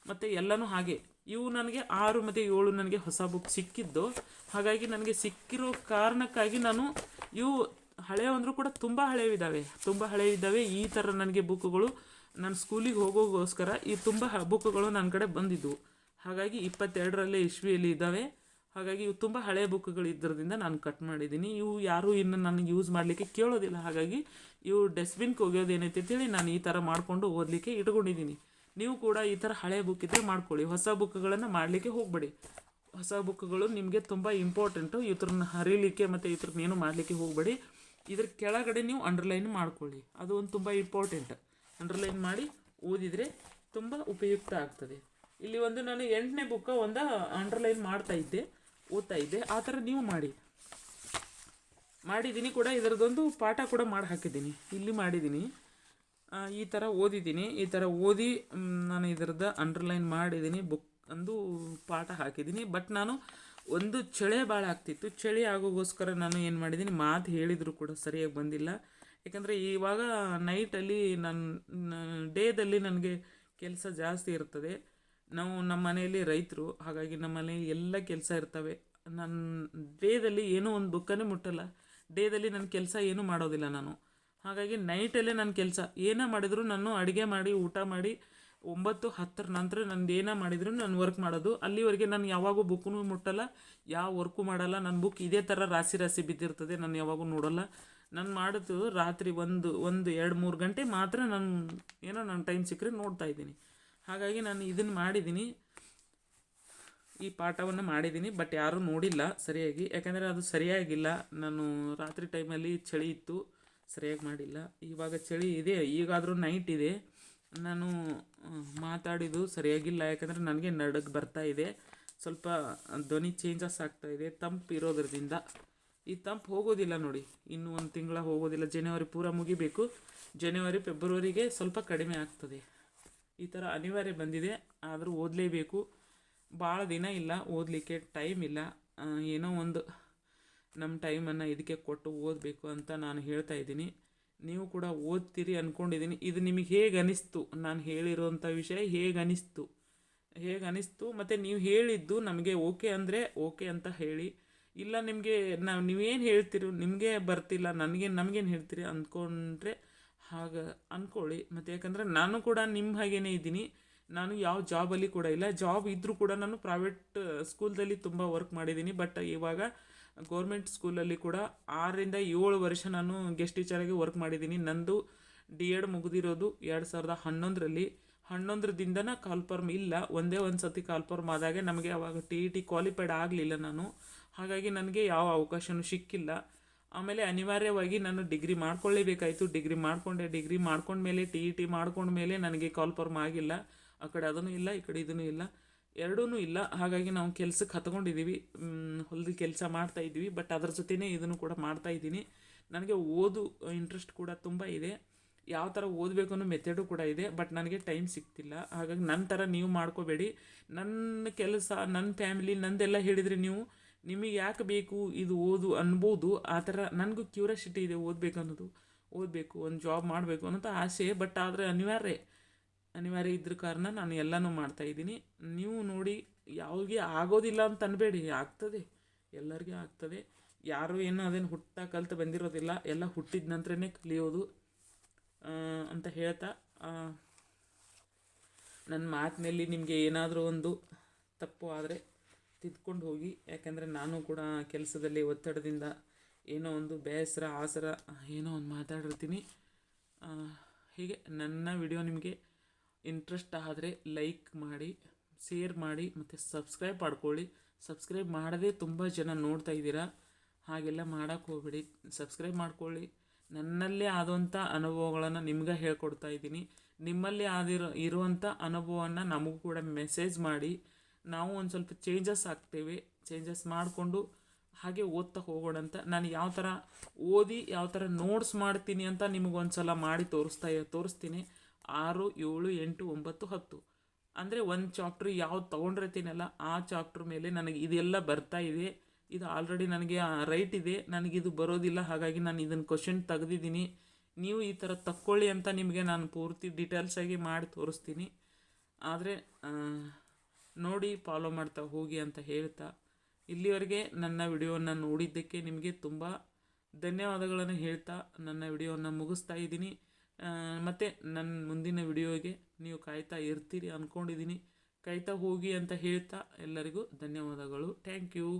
ಮತ್ತು ಎಲ್ಲನೂ ಹಾಗೆ ಇವು ನನಗೆ 6 ಮತ್ತು 7 ನನಗೆ ಹೊಸ ಬುಕ್ ಸಿಕ್ಕಿದ್ದು. ಹಾಗಾಗಿ ನನಗೆ ಸಿಕ್ಕಿರೋ ಕಾರಣಕ್ಕಾಗಿ ನಾನು ಇವು ಹಳೆಯ ಅಂದರೂ ಕೂಡ ತುಂಬ ಹಳೆಯವಿದ್ದಾವೆ. ಈ ಥರ ನನಗೆ ಬುಕ್ಗಳು ನಾನು ಸ್ಕೂಲಿಗೆ ಹೋಗೋಗೋಸ್ಕರ ಈ ತುಂಬ ಬುಕ್ಗಳು ನನ್ನ ಕಡೆ ಬಂದಿದ್ದವು. ಹಾಗಾಗಿ 22ನೇ ಇಸ್ವಿಯಲ್ಲಿ ಇದ್ದಾವೆ. ಹಾಗಾಗಿ ಇವು ತುಂಬ ಹಳೆಯ ಬುಕ್ಗಳು ಇದ್ದರಿಂದ ನಾನು ಕಟ್ ಮಾಡಿದ್ದೀನಿ. ಇವು ಯಾರೂ ಇನ್ನು ನನಗೆ ಯೂಸ್ ಮಾಡಲಿಕ್ಕೆ ಕೇಳೋದಿಲ್ಲ. ಹಾಗಾಗಿ ಇವು ಡಸ್ಟ್ಬಿನ್ಗೆ ಒಗೆಯೋದೇನೈತೆ ಅಂತೇಳಿ ನಾನು ಈ ಥರ ಮಾಡಿಕೊಂಡು ಓದಲಿಕ್ಕೆ ಇಟ್ಕೊಂಡಿದ್ದೀನಿ. ನೀವು ಕೂಡ ಈ ಥರ ಹಳೆಯ ಬುಕ್ ಇದ್ದರೆ ಮಾಡ್ಕೊಳ್ಳಿ. ಹೊಸ ಬುಕ್ಗಳನ್ನು ಮಾಡಲಿಕ್ಕೆ ಹೋಗಬೇಡಿ. ಹೊಸ ಬುಕ್ಗಳು ನಿಮಗೆ ತುಂಬ ಇಂಪಾರ್ಟೆಂಟು. ಇವ್ರನ್ನ ಹರಿಲಿಕ್ಕೆ ಮತ್ತು ಇವ್ರನ್ನೇನು ಮಾಡಲಿಕ್ಕೆ ಹೋಗಬೇಡಿ. ಇದ್ರ ಕೆಳಗಡೆ ನೀವು ಅಂಡರ್ಲೈನ್ ಮಾಡ್ಕೊಳ್ಳಿ. ಅದು ಒಂದು ತುಂಬ ಇಂಪಾರ್ಟೆಂಟ್. ಅಂಡರ್ಲೈನ್ ಮಾಡಿ ಓದಿದರೆ ತುಂಬ ಉಪಯುಕ್ತ ಆಗ್ತದೆ. ಇಲ್ಲಿ ಒಂದು ನಾನು 8ನೇ ಬುಕ್ಕ ಒಂದು ಅಂಡರ್ಲೈನ್ ಓದ್ತಾ ಇದ್ದೆ. ಆ ಥರ ನೀವು ಮಾಡಿದ್ದೀನಿ ಕೂಡ. ಇದರದೊಂದು ಪಾಠ ಕೂಡ ಮಾಡಿ ಹಾಕಿದ್ದೀನಿ, ಇಲ್ಲಿ ಮಾಡಿದ್ದೀನಿ. ಈ ಥರ ಓದಿದ್ದೀನಿ. ಈ ಥರ ಓದಿ ನಾನು ಇದರದ್ದು ಅಂಡರ್ಲೈನ್ ಮಾಡಿದ್ದೀನಿ, ಬುಕ್ ಒಂದು ಪಾಠ ಹಾಕಿದ್ದೀನಿ. ಬಟ್ ನಾನು ಒಂದು ಚಳಿ ಭಾಳ ಆಗ್ತಿತ್ತು. ಚಳಿ ಆಗೋಗೋಸ್ಕರ ನಾನು ಏನು ಮಾಡಿದ್ದೀನಿ, ಮಾತು ಹೇಳಿದರೂ ಕೂಡ ಸರಿಯಾಗಿ ಬಂದಿಲ್ಲ. ಯಾಕಂದರೆ ಇವಾಗ ನೈಟಲ್ಲಿ ಡೇದಲ್ಲಿ ನನಗೆ ಕೆಲಸ ಜಾಸ್ತಿ ಇರ್ತದೆ. ನಮ್ಮ ಮನೆಯಲ್ಲಿ ರೈತರು, ಹಾಗಾಗಿ ನಮ್ಮ ಮನೆಯಲ್ಲಿ ಎಲ್ಲ ಕೆಲಸ ಇರ್ತವೆ. ನಾನು ಡೇದಲ್ಲಿ ಏನೂ ಒಂದು ಬುಕ್ಕನೇ ಮುಟ್ಟಲ್ಲ. ಡೇದಲ್ಲಿ ನನ್ನ ಕೆಲಸ ಏನೂ ಮಾಡೋದಿಲ್ಲ ನಾನು. ಹಾಗಾಗಿ ನೈಟಲ್ಲೇ ನನ್ನ ಕೆಲಸ ಏನೇ ಮಾಡಿದರೂ ನಾನು ಅಡುಗೆ ಮಾಡಿ ಊಟ ಮಾಡಿ 9-10 ನಂತರ ನಂದು ಏನೇ ಮಾಡಿದ್ರು ನಾನು ವರ್ಕ್ ಮಾಡೋದು. ಅಲ್ಲಿವರೆಗೆ ನಾನು ಯಾವಾಗೂ ಬುಕ್ಕೂ ಮುಟ್ಟಲ್ಲ, ಯಾವ ವರ್ಕು ಮಾಡಲ್ಲ. ನನ್ನ ಬುಕ್ ಇದೇ ಥರ ರಾಶಿ ಬಿದ್ದಿರ್ತದೆ, ನಾನು ಯಾವಾಗೂ ನೋಡೋಲ್ಲ. ನಾನು ಮಾಡೋದು ರಾತ್ರಿ 1-2-3 ಗಂಟೆ ಮಾತ್ರ ನನ್ನ ಟೈಮ್ ಸಿಕ್ಕರೆ ನೋಡ್ತಾ ಇದ್ದೀನಿ. ಹಾಗಾಗಿ ನಾನು ಇದನ್ನು ಮಾಡಿದ್ದೀನಿ, ಈ ಪಾಠವನ್ನು ಮಾಡಿದ್ದೀನಿ. ಬಟ್ ಯಾರೂ ನೋಡಿಲ್ಲ ಸರಿಯಾಗಿ, ಯಾಕಂದರೆ ಅದು ಸರಿಯಾಗಿಲ್ಲ. ನಾನು ರಾತ್ರಿ ಟೈಮಲ್ಲಿ ಚಳಿ ಇತ್ತು, ಸರಿಯಾಗಿ ಮಾಡಿಲ್ಲ. ಇವಾಗ ಚಳಿ ಇದೆ, ಈಗಾದರೂ ನೈಟ್ ಇದೆ. ನಾನು ಮಾತಾಡಿದ್ದು ಸರಿಯಾಗಿಲ್ಲ, ಯಾಕಂದರೆ ನನಗೆ ನಡುಗೆ ಬರ್ತಾ ಇದೆ, ಸ್ವಲ್ಪ ಧ್ವನಿ ಚೇಂಜಸ್ ಆಗ್ತಾ ಇದೆ ತಂಪು ಇರೋದ್ರಿಂದ. ಈ ತಂಪು ಹೋಗೋದಿಲ್ಲ ನೋಡಿ, ಇನ್ನೂ 1 ತಿಂಗಳ ಹೋಗೋದಿಲ್ಲ. ಜನವರಿ ಪೂರ ಮುಗಿಬೇಕು, ಜನವರಿ ಫೆಬ್ರವರಿಗೆ ಸ್ವಲ್ಪ ಕಡಿಮೆ ಆಗ್ತದೆ. ಈ ಥರ ಅನಿವಾರ್ಯ ಬಂದಿದೆ, ಆದರೂ ಓದಲೇಬೇಕು. ಭಾಳ ದಿನ ಇಲ್ಲ ಓದಲಿಕ್ಕೆ, ಟೈಮ್ ಇಲ್ಲ. ಏನೋ ಒಂದು ನಮ್ಮ ಟೈಮನ್ನು ಇದಕ್ಕೆ ಕೊಟ್ಟು ಓದಬೇಕು ಅಂತ ನಾನು ಹೇಳ್ತಾ ಇದ್ದೀನಿ. ನೀವು ಕೂಡ ಓದ್ತೀರಿ ಅಂದ್ಕೊಂಡಿದ್ದೀನಿ. ಇದು ನಿಮಗೆ ಹೇಗೆ ಅನಿಸ್ತು, ನಾನು ಹೇಳಿರೋಂಥ ವಿಷಯ ಹೇಗೆ ಅನಿಸ್ತು ಮತ್ತು ನೀವು ಹೇಳಿದ್ದು ನಮಗೆ ಓಕೆ ಅಂದರೆ ಓಕೆ ಅಂತ ಹೇಳಿ. ಇಲ್ಲ ನಿಮಗೆ ನೀವೇನು ಹೇಳ್ತೀರೋ ನಿಮಗೆ ಬರ್ತಿಲ್ಲ, ನಮಗೇನು ಹೇಳ್ತೀರಿ ಅಂದ್ಕೊಂಡ್ರೆ ಹಾಗೆ ಅಂದ್ಕೊಳ್ಳಿ. ಮತ್ತು ಯಾಕಂದರೆ ನಾನು ಕೂಡ ನಿಮ್ಮ ಹಾಗೇ ಇದ್ದೀನಿ. ನಾನು ಯಾವ ಜಾಬಲ್ಲಿ ಕೂಡ ಇಲ್ಲ. ಜಾಬ್ ಇದ್ದರೂ ಕೂಡ ನಾನು ಪ್ರೈವೇಟ್ ಸ್ಕೂಲ್ದಲ್ಲಿ ತುಂಬ ವರ್ಕ್ ಮಾಡಿದ್ದೀನಿ. ಬಟ್ ಇವಾಗ ಗೌರ್ಮೆಂಟ್ ಸ್ಕೂಲಲ್ಲಿ ಕೂಡ 6 ರಿಂದ 7 ವರ್ಷ ನಾನು ಗೆಸ್ಟ್ ಟೀಚರಾಗಿ ವರ್ಕ್ ಮಾಡಿದ್ದೀನಿ. ನಂದು D.Ed ಮುಗಿದಿರೋದು 2011ರಲ್ಲಿ. 11ದಿಂದನ ಕಾಲ್ಫಾರ್ಮ್ ಇಲ್ಲ. ಒಂದೇ ಒಂದು ಸತಿ ಕಾಲ್ಫಾರ್ಮ್ ಆದಾಗೆ ನಮಗೆ ಅವಾಗ TET ಕ್ವಾಲಿಫೈಡ್ ಆಗಲಿಲ್ಲ ನಾನು. ಹಾಗಾಗಿ ನನಗೆ ಯಾವ ಅವಕಾಶವೂ ಸಿಕ್ಕಿಲ್ಲ. ಆಮೇಲೆ ಅನಿವಾರ್ಯವಾಗಿ ನಾನು ಡಿಗ್ರಿ ಮಾಡ್ಕೊಳ್ಳೇಬೇಕಾಯಿತು. ಡಿಗ್ರಿ ಮಾಡ್ಕೊಂಡ್ಮೇಲೆ TET ಮಾಡ್ಕೊಂಡ್ಮೇಲೆ ನನಗೆ ಕಾಲ್ಫಾರ್ಮ್ ಆಗಿಲ್ಲ. ಆ ಕಡೆ ಅದೂ ಇಲ್ಲ, ಈ ಕಡೆ ಇದೂ ಇಲ್ಲ, ಎರಡೂ ಇಲ್ಲ. ಹಾಗಾಗಿ ನಾವು ಕೆಲ್ಸಕ್ಕೆ ಹತ್ಕೊಂಡಿದ್ದೀವಿ, ಹೊಲದ ಕೆಲಸ ಮಾಡ್ತಾಯಿದ್ವಿ. ಬಟ್ ಅದ್ರ ಜೊತೆನೇ ಇದನ್ನು ಕೂಡ ಮಾಡ್ತಾಯಿದ್ದೀನಿ. ನನಗೆ ಓದು ಇಂಟ್ರೆಸ್ಟ್ ಕೂಡ ತುಂಬ ಇದೆ. ಯಾವ ಥರ ಓದಬೇಕು ಅನ್ನೋ ಮೆಥಡು ಕೂಡ ಇದೆ. ಬಟ್ ನನಗೆ ಟೈಮ್ ಸಿಗ್ತಿಲ್ಲ. ಹಾಗಾಗಿ ನನ್ನ ಥರ ನೀವು ಮಾಡ್ಕೋಬೇಡಿ. ನನ್ನ ಕೆಲಸ, ನನ್ನ ಫ್ಯಾಮಿಲಿ, ನಂದೆಲ್ಲ ಹೇಳಿದರೆ ನೀವು ನಿಮಗೆ ಯಾಕೆ ಬೇಕು ಇದು ಓದು ಅನ್ಬೋದು. ಆ ಥರ ನನಗೂ ಕ್ಯೂರಿಯಾಸಿಟಿ ಇದೆ, ಓದಬೇಕು, ಒಂದು ಜಾಬ್ ಮಾಡಬೇಕು ಅನ್ನೋಂಥ ಆಸೆ. ಬಟ್ ಆದರೆ ಅನಿವಾರ್ಯ ಇದ್ರ ಕಾರಣ ನಾನು ಎಲ್ಲನೂ ಮಾಡ್ತಾಯಿದ್ದೀನಿ. ನೀವು ನೋಡಿ, ಯಾವಿಗೆ ಆಗೋದಿಲ್ಲ ಅಂತ ಅನ್ಬೇಡಿ, ಆಗ್ತದೆ, ಎಲ್ಲರಿಗೂ ಆಗ್ತದೆ. ಯಾರು ಏನೋ ಅದೇನು ಕಲ್ತು ಬಂದಿರೋದಿಲ್ಲ, ಎಲ್ಲ ಹುಟ್ಟಿದ ನಂತರನೇ ಕಲಿಯೋದು ಅಂತ ಹೇಳ್ತಾ, ನನ್ನ ಮಾತಿನಲ್ಲಿ ನಿಮಗೆ ಏನಾದರೂ ಒಂದು ತಪ್ಪು ಆದರೆ ತಿದ್ಕೊಂಡು ಹೋಗಿ. ಯಾಕೆಂದರೆ ನಾನು ಕೂಡ ಕೆಲಸದಲ್ಲಿ ಒತ್ತಡದಿಂದ ಏನೋ ಒಂದು ಬೇಸರ, ಆಸರ ಏನೋ ಒಂದು ಮಾತಾಡಿರ್ತೀನಿ. ಹೀಗೆ ನನ್ನ ವಿಡಿಯೋ ನಿಮಗೆ ಇಂಟ್ರೆಸ್ಟ್ ಆದರೆ ಲೈಕ್ ಮಾಡಿ, ಶೇರ್ ಮಾಡಿ ಮತ್ತು ಸಬ್ಸ್ಕ್ರೈಬ್ ಮಾಡ್ಕೊಳ್ಳಿ. ಸಬ್ಸ್ಕ್ರೈಬ್ ಮಾಡದೇ ತುಂಬ ಜನ ನೋಡ್ತಾ ಇದ್ದೀರಾ, ಹಾಗೆಲ್ಲ ಮಾಡೋಕ್ಕೆ ಹೋಗ್ಬೇಡಿ. ಸಬ್ಸ್ಕ್ರೈಬ್ ಮಾಡ್ಕೊಳ್ಳಿ. ನನ್ನಲ್ಲೇ ಆದಂಥ ಅನುಭವಗಳನ್ನು ನಿಮ್ಗೆ ಹೇಳ್ಕೊಡ್ತಾ ಇದ್ದೀನಿ. ನಿಮ್ಮಲ್ಲಿ ಇರುವಂಥ ಅನುಭವವನ್ನು ನಮಗೂ ಕೂಡ ಮೆಸೇಜ್ ಮಾಡಿ. ನಾವು ಒಂದು ಸ್ವಲ್ಪ ಚೇಂಜಸ್ ಆಗ್ತೇವೆ. ಚೇಂಜಸ್ ಮಾಡಿಕೊಂಡು ಹಾಗೆ ಓದ್ತಾ ಹೋಗೋಣ ಅಂತ. ನಾನು ಯಾವ ಥರ ಓದಿ ಯಾವ ಥರ ನೋಟ್ಸ್ ಮಾಡ್ತೀನಿ ಅಂತ ನಿಮಗೊಂದು ಸಲ ಮಾಡಿ ತೋರಿಸ್ತೀನಿ. 6, 7, 8, 9, 10 ಅಂದರೆ ಒಂದು ಚಾಪ್ಟ್ರ್ ಯಾವ್ದು ತೊಗೊಂಡಿರ್ತೀನಲ್ಲ ಆ ಚಾಪ್ಟ್ರ್ ಮೇಲೆ ನನಗೆ ಇದೆಲ್ಲ ಬರ್ತಾ ಇದೆ. ಇದು ಆಲ್ರೆಡಿ ನನಗೆ ರೈಟ್ ಇದೆ, ನನಗಿದು ಬರೋದಿಲ್ಲ. ಹಾಗಾಗಿ ನಾನು ಇದನ್ನು ಕ್ವಶನ್ ತೆಗೆದಿದ್ದೀನಿ. ನೀವು ಈ ಥರ ತಕ್ಕೊಳ್ಳಿ ಅಂತ ನಿಮಗೆ ನಾನು ಪೂರ್ತಿ ಡೀಟೇಲ್ಸಾಗಿ ಮಾಡಿ ತೋರಿಸ್ತೀನಿ. ಆದರೆ ನೋಡಿ ಫಾಲೋ ಮಾಡ್ತಾ ಹೋಗಿ ಅಂತ ಹೇಳ್ತಾ, ಇಲ್ಲಿವರೆಗೆ ನನ್ನ ವಿಡಿಯೋವನ್ನು ನೋಡಿದ್ದಕ್ಕೆ ನಿಮಗೆ ತುಂಬ ಧನ್ಯವಾದಗಳನ್ನು ಹೇಳ್ತಾ ನನ್ನ ವಿಡಿಯೋವನ್ನು ಮುಗಿಸ್ತಾ ಇದ್ದೀನಿ. ಮತ್ತು ನನ್ನ ಮುಂದಿನ ವಿಡಿಯೋಗೆ ನೀವು ಕಾಯ್ತಾ ಇರ್ತೀರಿ ಅಂದ್ಕೊಂಡಿದ್ದೀನಿ. ಕಾಯ್ತಾ ಹೋಗಿ ಅಂತ ಹೇಳ್ತಾ ಎಲ್ಲರಿಗೂ ಧನ್ಯವಾದಗಳು. Thank you.